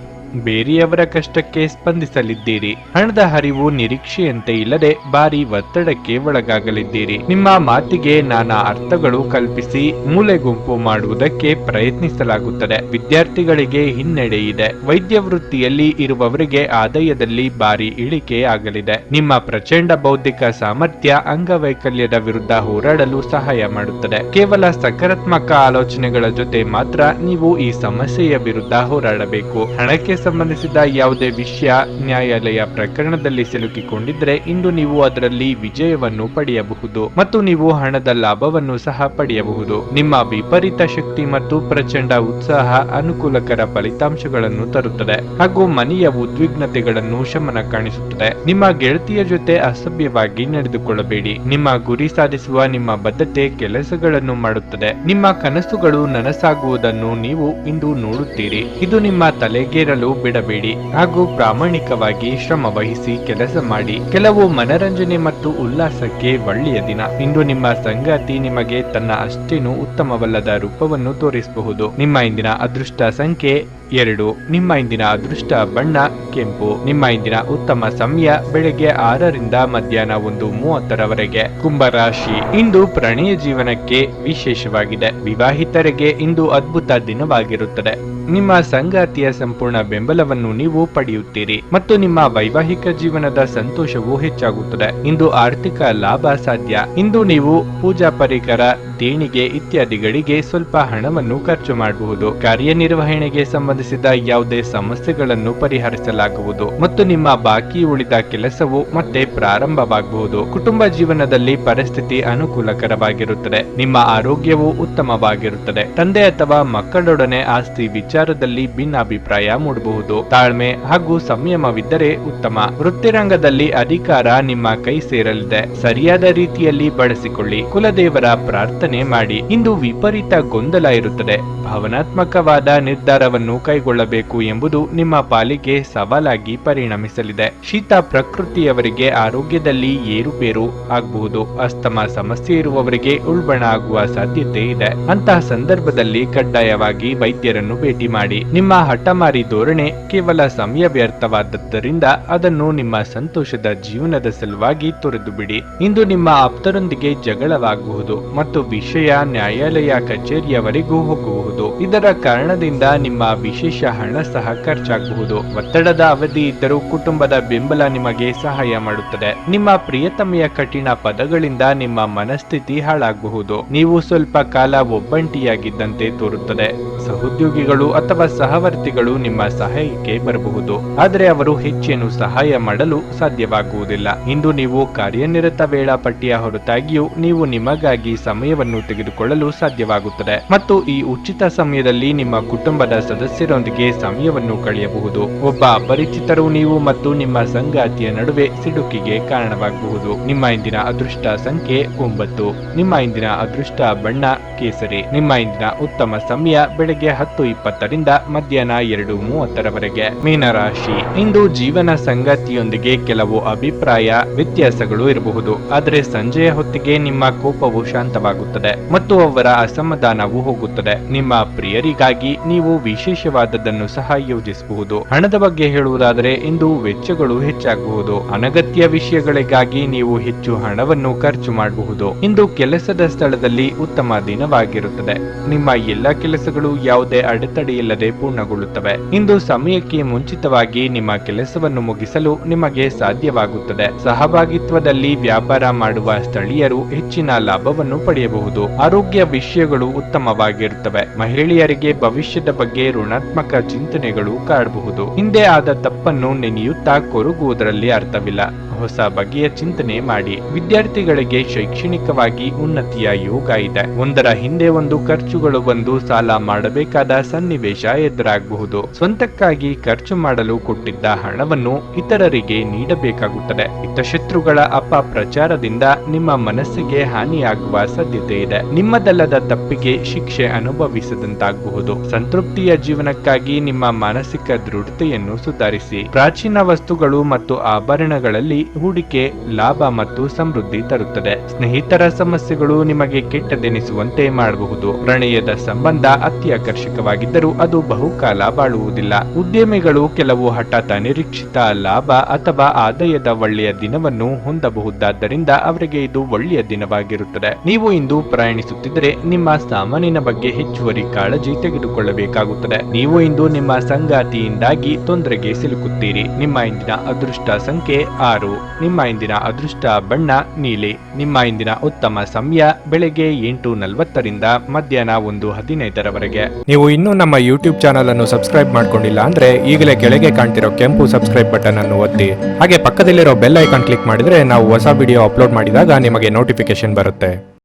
ಬೇರೆಯವರ ಕಷ್ಟಕ್ಕೆ ಸ್ಪಂದಿಸಲಿದ್ದೀರಿ. ಹಣದ ಹರಿವು ನಿರೀಕ್ಷೆಯಂತೆ ಇಲ್ಲದೆ ಭಾರಿ ಒತ್ತಡಕ್ಕೆ ಒಳಗಾಗಲಿದ್ದೀರಿ. ನಿಮ್ಮ ಮಾತಿಗೆ ನಾನಾ ಅರ್ಥಗಳು ಕಲ್ಪಿಸಿ ಮೂಲೆಗುಂಪು ಮಾಡುವುದಕ್ಕೆ ಪ್ರಯತ್ನಿಸಲಾಗುತ್ತದೆ. ವಿದ್ಯಾರ್ಥಿಗಳಿಗೆ ಹಿನ್ನಡೆ ಇದೆ. ವೈದ್ಯ ವೃತ್ತಿಯಲ್ಲಿ ಇರುವವರಿಗೆ ಆದಾಯದಲ್ಲಿ ಭಾರಿ ಇಳಿಕೆ ಆಗಲಿದೆ. ನಿಮ್ಮ ಪ್ರಚಂಡ ಬೌದ್ಧಿಕ ಸಾಮರ್ಥ್ಯ ಅಂಗವೈಕಲ್ಯದ ವಿರುದ್ಧ ಹೋರಾಡಲು ಸಹಾಯ ಮಾಡುತ್ತದೆ. ಕೇವಲ ಸಕಾರಾತ್ಮಕ ಆಲೋಚನೆಗಳ ಜೊತೆ ಮಾತ್ರ ನೀವು ಈ ಸಮಸ್ಯೆಯ ವಿರುದ್ಧ ಹೋರಾಡಬೇಕು. ಹಣಕ್ಕೆ ಸಂಬಂಧಿಸಿದ ಯಾವುದೇ ವಿಷಯ ನ್ಯಾಯಾಲಯ ಪ್ರಕರಣದಲ್ಲಿ ಸಿಲುಕಿಕೊಂಡಿದ್ರೆ ಇಂದು ನೀವು ಅದರಲ್ಲಿ ವಿಜಯವನ್ನು ಪಡೆಯಬಹುದು ಮತ್ತು ನೀವು ಹಣದ ಲಾಭವನ್ನು ಸಹ ಪಡೆಯಬಹುದು. ನಿಮ್ಮ ವಿಪರೀತ ಶಕ್ತಿ ಮತ್ತು ಪ್ರಚಂಡ ಉತ್ಸಾಹ ಅನುಕೂಲಕರ ಫಲಿತಾಂಶಗಳನ್ನು ತರುತ್ತದೆ ಹಾಗೂ ಮನೆಯ ಉದ್ವಿಗ್ನತೆಗಳನ್ನು ಶಮನ ಕಾಣಿಸುತ್ತದೆ. ನಿಮ್ಮ ಗೆಳತಿಯ ಜೊತೆ ಅಸಭ್ಯವಾಗಿ ನಡೆದುಕೊಳ್ಳಬೇಡಿ. ನಿಮ್ಮ ಗುರಿ ಸಾಧಿಸುವ ನಿಮ್ಮ ಬದ್ಧತೆ ಕೆಲಸಗಳನ್ನು ಮಾಡುತ್ತದೆ. ನಿಮ್ಮ ಕನಸುಗಳು ನನಸಾಗುವುದನ್ನು ನೀವು ಇಂದು ನೋಡುತ್ತೀರಿ. ಇದು ನಿಮ್ಮ ತಲೆಗೇರಲು ಬಿಡಬೇಡಿ ಹಾಗೂ ಪ್ರಾಮಾಣಿಕವಾಗಿ ಶ್ರಮ ವಹಿಸಿ ಕೆಲಸ ಮಾಡಿ. ಕೆಲವು ಮನರಂಜನೆ ಮತ್ತು ಉಲ್ಲಾಸಕ್ಕೆ ಒಳ್ಳೆಯ ದಿನ. ಇಂದು ನಿಮ್ಮ ಸಂಗಾತಿ ನಿಮಗೆ ತನ್ನ ಅಷ್ಟೇನು ಉತ್ತಮವಲ್ಲದ ರೂಪವನ್ನು ತೋರಿಸಬಹುದು. ನಿಮ್ಮ ಇಂದಿನ ಅದೃಷ್ಟ ಸಂಖ್ಯೆ 2. ನಿಮ್ಮ ಇಂದಿನ ಅದೃಷ್ಟ ಬಣ್ಣ ಕೆಂಪು. ನಿಮ್ಮ ಇಂದಿನ ಉತ್ತಮ ಸಮಯ ಬೆಳಗ್ಗೆ 6ರಿಂದ ಮಧ್ಯಾಹ್ನ 1:30ರವರೆಗೆ. ಕುಂಭರಾಶಿ, ಇಂದು ಪ್ರಣಯ ಜೀವನಕ್ಕೆ ವಿಶೇಷವಾಗಿದೆ. ವಿವಾಹಿತರಿಗೆ ಇಂದು ಅದ್ಭುತ ದಿನವಾಗಿರುತ್ತದೆ. ನಿಮ್ಮ ಸಂಗಾತಿಯ ಸಂಪೂರ್ಣ ಬೆಂಬಲವನ್ನು ನೀವು ಪಡೆಯುತ್ತೀರಿ ಮತ್ತು ನಿಮ್ಮ ವೈವಾಹಿಕ ಜೀವನದ ಸಂತೋಷವು ಹೆಚ್ಚಾಗುತ್ತದೆ. ಇಂದು ಆರ್ಥಿಕ ಲಾಭ ಸಾಧ್ಯ. ಇಂದು ನೀವು ಪೂಜಾ ಪರಿಕರ, ದೇಣಿಗೆ ಇತ್ಯಾದಿಗಳಿಗೆ ಸ್ವಲ್ಪ ಹಣವನ್ನು ಖರ್ಚು ಮಾಡಬಹುದು. ಕಾರ್ಯನಿರ್ವಹಣೆಗೆ ಸಂಬಂಧಿಸಿದ ಯಾವುದೇ ಸಮಸ್ಯೆಗಳನ್ನು ಪರಿಹರಿಸಲಾಗುವುದು ಮತ್ತು ನಿಮ್ಮ ಬಾಕಿ ಉಳಿದ ಕೆಲಸವು ಮತ್ತೆ ಪ್ರಾರಂಭವಾಗಬಹುದು. ಕುಟುಂಬ ಜೀವನದಲ್ಲಿ ಪರಿಸ್ಥಿತಿ ಅನುಕೂಲಕರವಾಗಿರುತ್ತದೆ. ನಿಮ್ಮ ಆರೋಗ್ಯವು ಉತ್ತಮವಾಗಿರುತ್ತದೆ. ತಂದೆ ಅಥವಾ ಮಕ್ಕಳೊಡನೆ ಆಸ್ತಿ ವಿಚಾರದಲ್ಲಿ ಭಿನ್ನಾಭಿಪ್ರಾಯ ಮೂಡಬಹುದು. ತಾಳ್ಮೆ ಹಾಗೂ ಸಂಯಮವಿದ್ದರೆ ಉತ್ತಮ. ವೃತ್ತಿರಂಗದಲ್ಲಿ ಅಧಿಕಾರ ನಿಮ್ಮ ಕೈ ಸೇರಲಿದೆ. ಸರಿಯಾದ ರೀತಿಯಲ್ಲಿ ಬಳಸಿಕೊಳ್ಳಿ. ಕುಲದೇವರ ಪ್ರಾರ್ಥನೆ ಮಾಡಿ. ಇಂದು ವಿಪರೀತ ಗೊಂದಲ ಇರುತ್ತದೆ. ಭಾವನಾತ್ಮಕವಾದ ನಿರ್ಧಾರವನ್ನು ಕೈಗೊಳ್ಳಬೇಕು ಎಂಬುದು ನಿಮ್ಮ ಪಾಲಿಗೆ ಸವಾಲಾಗಿ ಪರಿಣಮಿಸಲಿದೆ. ಶೀತ ಪ್ರಕೃತಿಯವರಿಗೆ ಆರೋಗ್ಯದಲ್ಲಿ ಏರುಪೇರು ಆಗಬಹುದು. ಅಸ್ತಮ ಸಮಸ್ಯೆ ಇರುವವರಿಗೆ ಉಲ್ಬಣ ಆಗುವ ಸಾಧ್ಯತೆ ಇದೆ. ಅಂತಹ ಸಂದರ್ಭದಲ್ಲಿ ಕಡ್ಡಾಯವಾಗಿ ವೈದ್ಯರನ್ನು ಭೇಟಿ ಮಾಡಿ. ನಿಮ್ಮ ಹಠಮಾರಿ ಧೋರಣೆ ಕೇವಲ ಸಮಯ ವ್ಯರ್ಥವಾದದ್ದರಿಂದ ಅದನ್ನು ನಿಮ್ಮ ಸಂತೋಷದ ಜೀವನದ ಸಲುವಾಗಿ ತೊರೆದು ಬಿಡಿ. ಇಂದು ನಿಮ್ಮ ಆಪ್ತರೊಂದಿಗೆ ಜಗಳವಾಗಬಹುದು ಮತ್ತು ವಿಷಯ ನ್ಯಾಯಾಲಯ ಕಚೇರಿಯವರೆಗೂ ಹೋಗಬಹುದು. ಇದರ ಕಾರಣದಿಂದ ನಿಮ್ಮ ವಿಶೇಷ ಹಣ ಸಹ ಖರ್ಚಾಗಬಹುದು. ಒತ್ತಡದ ಅವಧಿ ಇದ್ದರೂ ಕುಟುಂಬದ ಬೆಂಬಲ ನಿಮಗೆ ಸಹಾಯ ಮಾಡುತ್ತದೆ. ನಿಮ್ಮ ಪ್ರಿಯತಮೆಯ ಕಠಿಣ ಪದಗಳಿಂದ ನಿಮ್ಮ ಮನಸ್ಥಿತಿ ಹಾಳಾಗಬಹುದು. ನೀವು ಸ್ವಲ್ಪ ಕಾಲ ಒಬ್ಬಂಟಿಯಾಗಿದ್ದಂತೆ ತೋರುತ್ತದೆ. ಸಹೋದ್ಯೋಗಿಗಳು ಅಥವಾ ಸಹವರ್ತಿಗಳು ನಿಮ್ಮ ಸಹಾಯಕ್ಕೆ ಬರಬಹುದು, ಆದರೆ ಅವರು ಹೆಚ್ಚೇನು ಸಹಾಯ ಮಾಡಲು ಸಾಧ್ಯವಾಗುವುದಿಲ್ಲ. ಇಂದು ನೀವು ಕಾರ್ಯನಿರತ ವೇಳಾಪಟ್ಟಿಯ ಹೊರತಾಗಿಯೂ ನೀವು ನಿಮಗಾಗಿ ಸಮಯವನ್ನು ತೆಗೆದುಕೊಳ್ಳಲು ಸಾಧ್ಯವಾಗುತ್ತದೆ ಮತ್ತು ಈ ಉಚಿತ ಸಮಯದಲ್ಲಿ ನಿಮ್ಮ ಕುಟುಂಬದ ಸದಸ್ಯರೊಂದಿಗೆ ಸಮಯವನ್ನು ಕಳೆಯಬಹುದು. ಒಬ್ಬ ಅಪರಿಚಿತರು ನೀವು ಮತ್ತು ನಿಮ್ಮ ಸಂಗಾತಿಯ ನಡುವೆ ಸಿಡುಕಿಗೆ ಕಾರಣವಾಗಬಹುದು. ನಿಮ್ಮ ಇಂದಿನ ಅದೃಷ್ಟ ಸಂಖ್ಯೆ 9. ನಿಮ್ಮ ಇಂದಿನ ಅದೃಷ್ಟ ಬಣ್ಣ ಕೇಸರಿ. ನಿಮ್ಮ ಇಂದಿನ ಉತ್ತಮ ಸಮಯ ಬೆಳಗ್ಗೆ 10:20ರಿಂದ ಮಧ್ಯಾಹ್ನ 2:30ರವರೆಗೆ. ಮೀನರಾಶಿ, ಇಂದು ಜೀವನ ಸಂಗಾತಿಯೊಂದಿಗೆ ಕೆಲವು ಅಭಿಪ್ರಾಯ ವ್ಯತ್ಯಾಸಗಳು ಇರಬಹುದು, ಆದರೆ ಸಂಜೆಯ ಹೊತ್ತಿಗೆ ನಿಮ್ಮ ಕೋಪವು ಶಾಂತವಾಗುತ್ತದೆ ಮತ್ತು ಅವರ ಅಸಮಾಧಾನವು ಹೋಗುತ್ತದೆ. ನಿಮ್ಮ ಪ್ರಿಯರಿಗಾಗಿ ನೀವು ವಿಶೇಷವಾಗಿ ಅನಗತ್ಯವಾದದ್ದನ್ನು ಸಹ ಯೋಜಿಸಬಹುದು. ಹಣದ ಬಗ್ಗೆ ಹೇಳುವುದಾದರೆ ಇಂದು ವೆಚ್ಚಗಳು ಹೆಚ್ಚಾಗಬಹುದು. ಅನಗತ್ಯ ವಿಷಯಗಳಿಗಾಗಿ ನೀವು ಹೆಚ್ಚು ಹಣವನ್ನು ಖರ್ಚು ಮಾಡಬಹುದು. ಇಂದು ಕೆಲಸದ ಸ್ಥಳದಲ್ಲಿ ಉತ್ತಮ ದಿನವಾಗಿರುತ್ತದೆ. ನಿಮ್ಮ ಎಲ್ಲ ಕೆಲಸಗಳು ಯಾವುದೇ ಅಡೆತಡೆಯಿಲ್ಲದೆ ಪೂರ್ಣಗೊಳ್ಳುತ್ತವೆ. ಇಂದು ಸಮಯಕ್ಕೆ ಮುಂಚಿತವಾಗಿ ನಿಮ್ಮ ಕೆಲಸವನ್ನು ಮುಗಿಸಲು ನಿಮಗೆ ಸಾಧ್ಯವಾಗುತ್ತದೆ. ಸಹಭಾಗಿತ್ವದಲ್ಲಿ ವ್ಯಾಪಾರ ಮಾಡುವ ಸ್ಥಳೀಯರು ಹೆಚ್ಚಿನ ಲಾಭವನ್ನು ಪಡೆಯಬಹುದು. ಆರೋಗ್ಯ ವಿಷಯಗಳು ಉತ್ತಮವಾಗಿರುತ್ತವೆ. ಮಹಿಳೆಯರಿಗೆ ಭವಿಷ್ಯದ ಬಗ್ಗೆ ಋಣಾತ್ಮಕ ಚಿಂತನೆಗಳು ಕಾಡಬಹುದು. ಹಿಂದೆ ಆದ ತಪ್ಪನ್ನು ನೆನೆಯುತ್ತಾ ಕೊರಗುವುದರಲ್ಲಿ ಅರ್ಥವಿಲ್ಲ. ಹೊಸ ಬಗೆಯ ಚಿಂತನೆ ಮಾಡಿ. ವಿದ್ಯಾರ್ಥಿಗಳಿಗೆ ಶೈಕ್ಷಣಿಕವಾಗಿ ಉನ್ನತಿಯ ಯೋಗ ಇದೆ. ಒಂದರ ಹಿಂದೆ ಒಂದು ಖರ್ಚುಗಳು ಬಂದು ಸಾಲ ಮಾಡಬೇಕಾದ ಸನ್ನಿವೇಶ ಎದುರಾಗಬಹುದು. ಸ್ವಂತಕ್ಕಾಗಿ ಖರ್ಚು ಮಾಡಲು ಕೊಟ್ಟಿದ್ದ ಹಣವನ್ನು ಇತರರಿಗೆ ನೀಡಬೇಕಾಗುತ್ತದೆ. ಹಿತಶತ್ರುಗಳ ಅಪಪ್ರಚಾರದಿಂದ ನಿಮ್ಮ ಮನಸ್ಸಿಗೆ ಹಾನಿಯಾಗುವ ಸಾಧ್ಯತೆ ಇದೆ. ನಿಮ್ಮದಲ್ಲದ ತಪ್ಪಿಗೆ ಶಿಕ್ಷೆ ಅನುಭವಿಸದಂತಾಗಬಹುದು. ಸಂತೃಪ್ತಿಯ ಜೀವನಕ್ಕಾಗಿ ನಿಮ್ಮ ಮಾನಸಿಕ ದೃಢತೆಯನ್ನು ಸುಧಾರಿಸಿ. ಪ್ರಾಚೀನ ವಸ್ತುಗಳು ಮತ್ತು ಆಭರಣಗಳಲ್ಲಿ ಹೂಡಿಕೆ ಲಾಭ ಮತ್ತು ಸಮೃದ್ಧಿ ತರುತ್ತದೆ. ಸ್ನೇಹಿತರ ಸಮಸ್ಯೆಗಳು ನಿಮಗೆ ಕೆಟ್ಟದೆನಿಸುವಂತೆ ಮಾಡಬಹುದು. ಪ್ರಣಯದ ಸಂಬಂಧ ಅತಿ ಆಕರ್ಷಕವಾಗಿದ್ದರೂ ಅದು ಬಹುಕಾಲ ಬಾಳುವುದಿಲ್ಲ. ಉದ್ಯಮಿಗಳು ಕೆಲವು ಹಠಾತ್ ಅನಿರೀಕ್ಷಿತ ಲಾಭ ಅಥವಾ ಆದಾಯದ ಒಳ್ಳೆಯ ದಿನವನ್ನು ಹೊಂದಬಹುದಾದ್ದರಿಂದ ಅವರಿಗೆ ಇದು ಒಳ್ಳೆಯ ದಿನವಾಗಿರುತ್ತದೆ. ನೀವು ಇಂದು ಪ್ರಯಾಣಿಸುತ್ತಿದ್ದರೆ ನಿಮ್ಮ ಸಾಮಾನಿನ ಬಗ್ಗೆ ಹೆಚ್ಚುವರಿ ಕಾಳಜಿ ತೆಗೆದುಕೊಳ್ಳಬೇಕಾಗುತ್ತದೆ. ನೀವು ಇಂದು ನಿಮ್ಮ ಸಂಗಾತಿಯಿಂದಾಗಿ ತೊಂದರೆಗೆ ಸಿಲುಕುತ್ತೀರಿ. ನಿಮ್ಮ ಇಂದಿನ ಅದೃಷ್ಟ ಸಂಖ್ಯೆ 6. ನಿಮ್ಮ ಇಂದಿನ ಅದೃಷ್ಟ ಬಣ್ಣ ನೀಲಿ. ನಿಮ್ಮ ಇಂದಿನ ಉತ್ತಮ ಸಮಯ ಬೆಳಗ್ಗೆ 8:40 ಮಧ್ಯಾಹ್ನ 1:15 ನೀವು ಇನ್ನೂ ನಮ್ಮ ಯೂಟ್ಯೂಬ್ ಚಾನಲ್ ಅನ್ನು ಸಬ್ಸ್ಕ್ರೈಬ್ ಮಾಡ್ಕೊಂಡಿಲ್ಲ ಅಂದ್ರೆ ಈಗಲೇ ಕೆಳಗೆ ಕಾಣ್ತಿರೋ ಕೆಂಪು ಸಬ್ಸ್ಕ್ರೈಬ್ ಬಟನ್ ಅನ್ನು ಒತ್ತಿ. ಹಾಗೆ ಪಕ್ಕದಲ್ಲಿರೋ ಬೆಲ್ ಐಕಾನ್ ಕ್ಲಿಕ್ ಮಾಡಿದ್ರೆ ನಾವು ಹೊಸ ವಿಡಿಯೋ ಅಪ್ಲೋಡ್ ಮಾಡಿದಾಗ ನಿಮಗೆ ನೋಟಿಫಿಕೇಶನ್ ಬರುತ್ತೆ.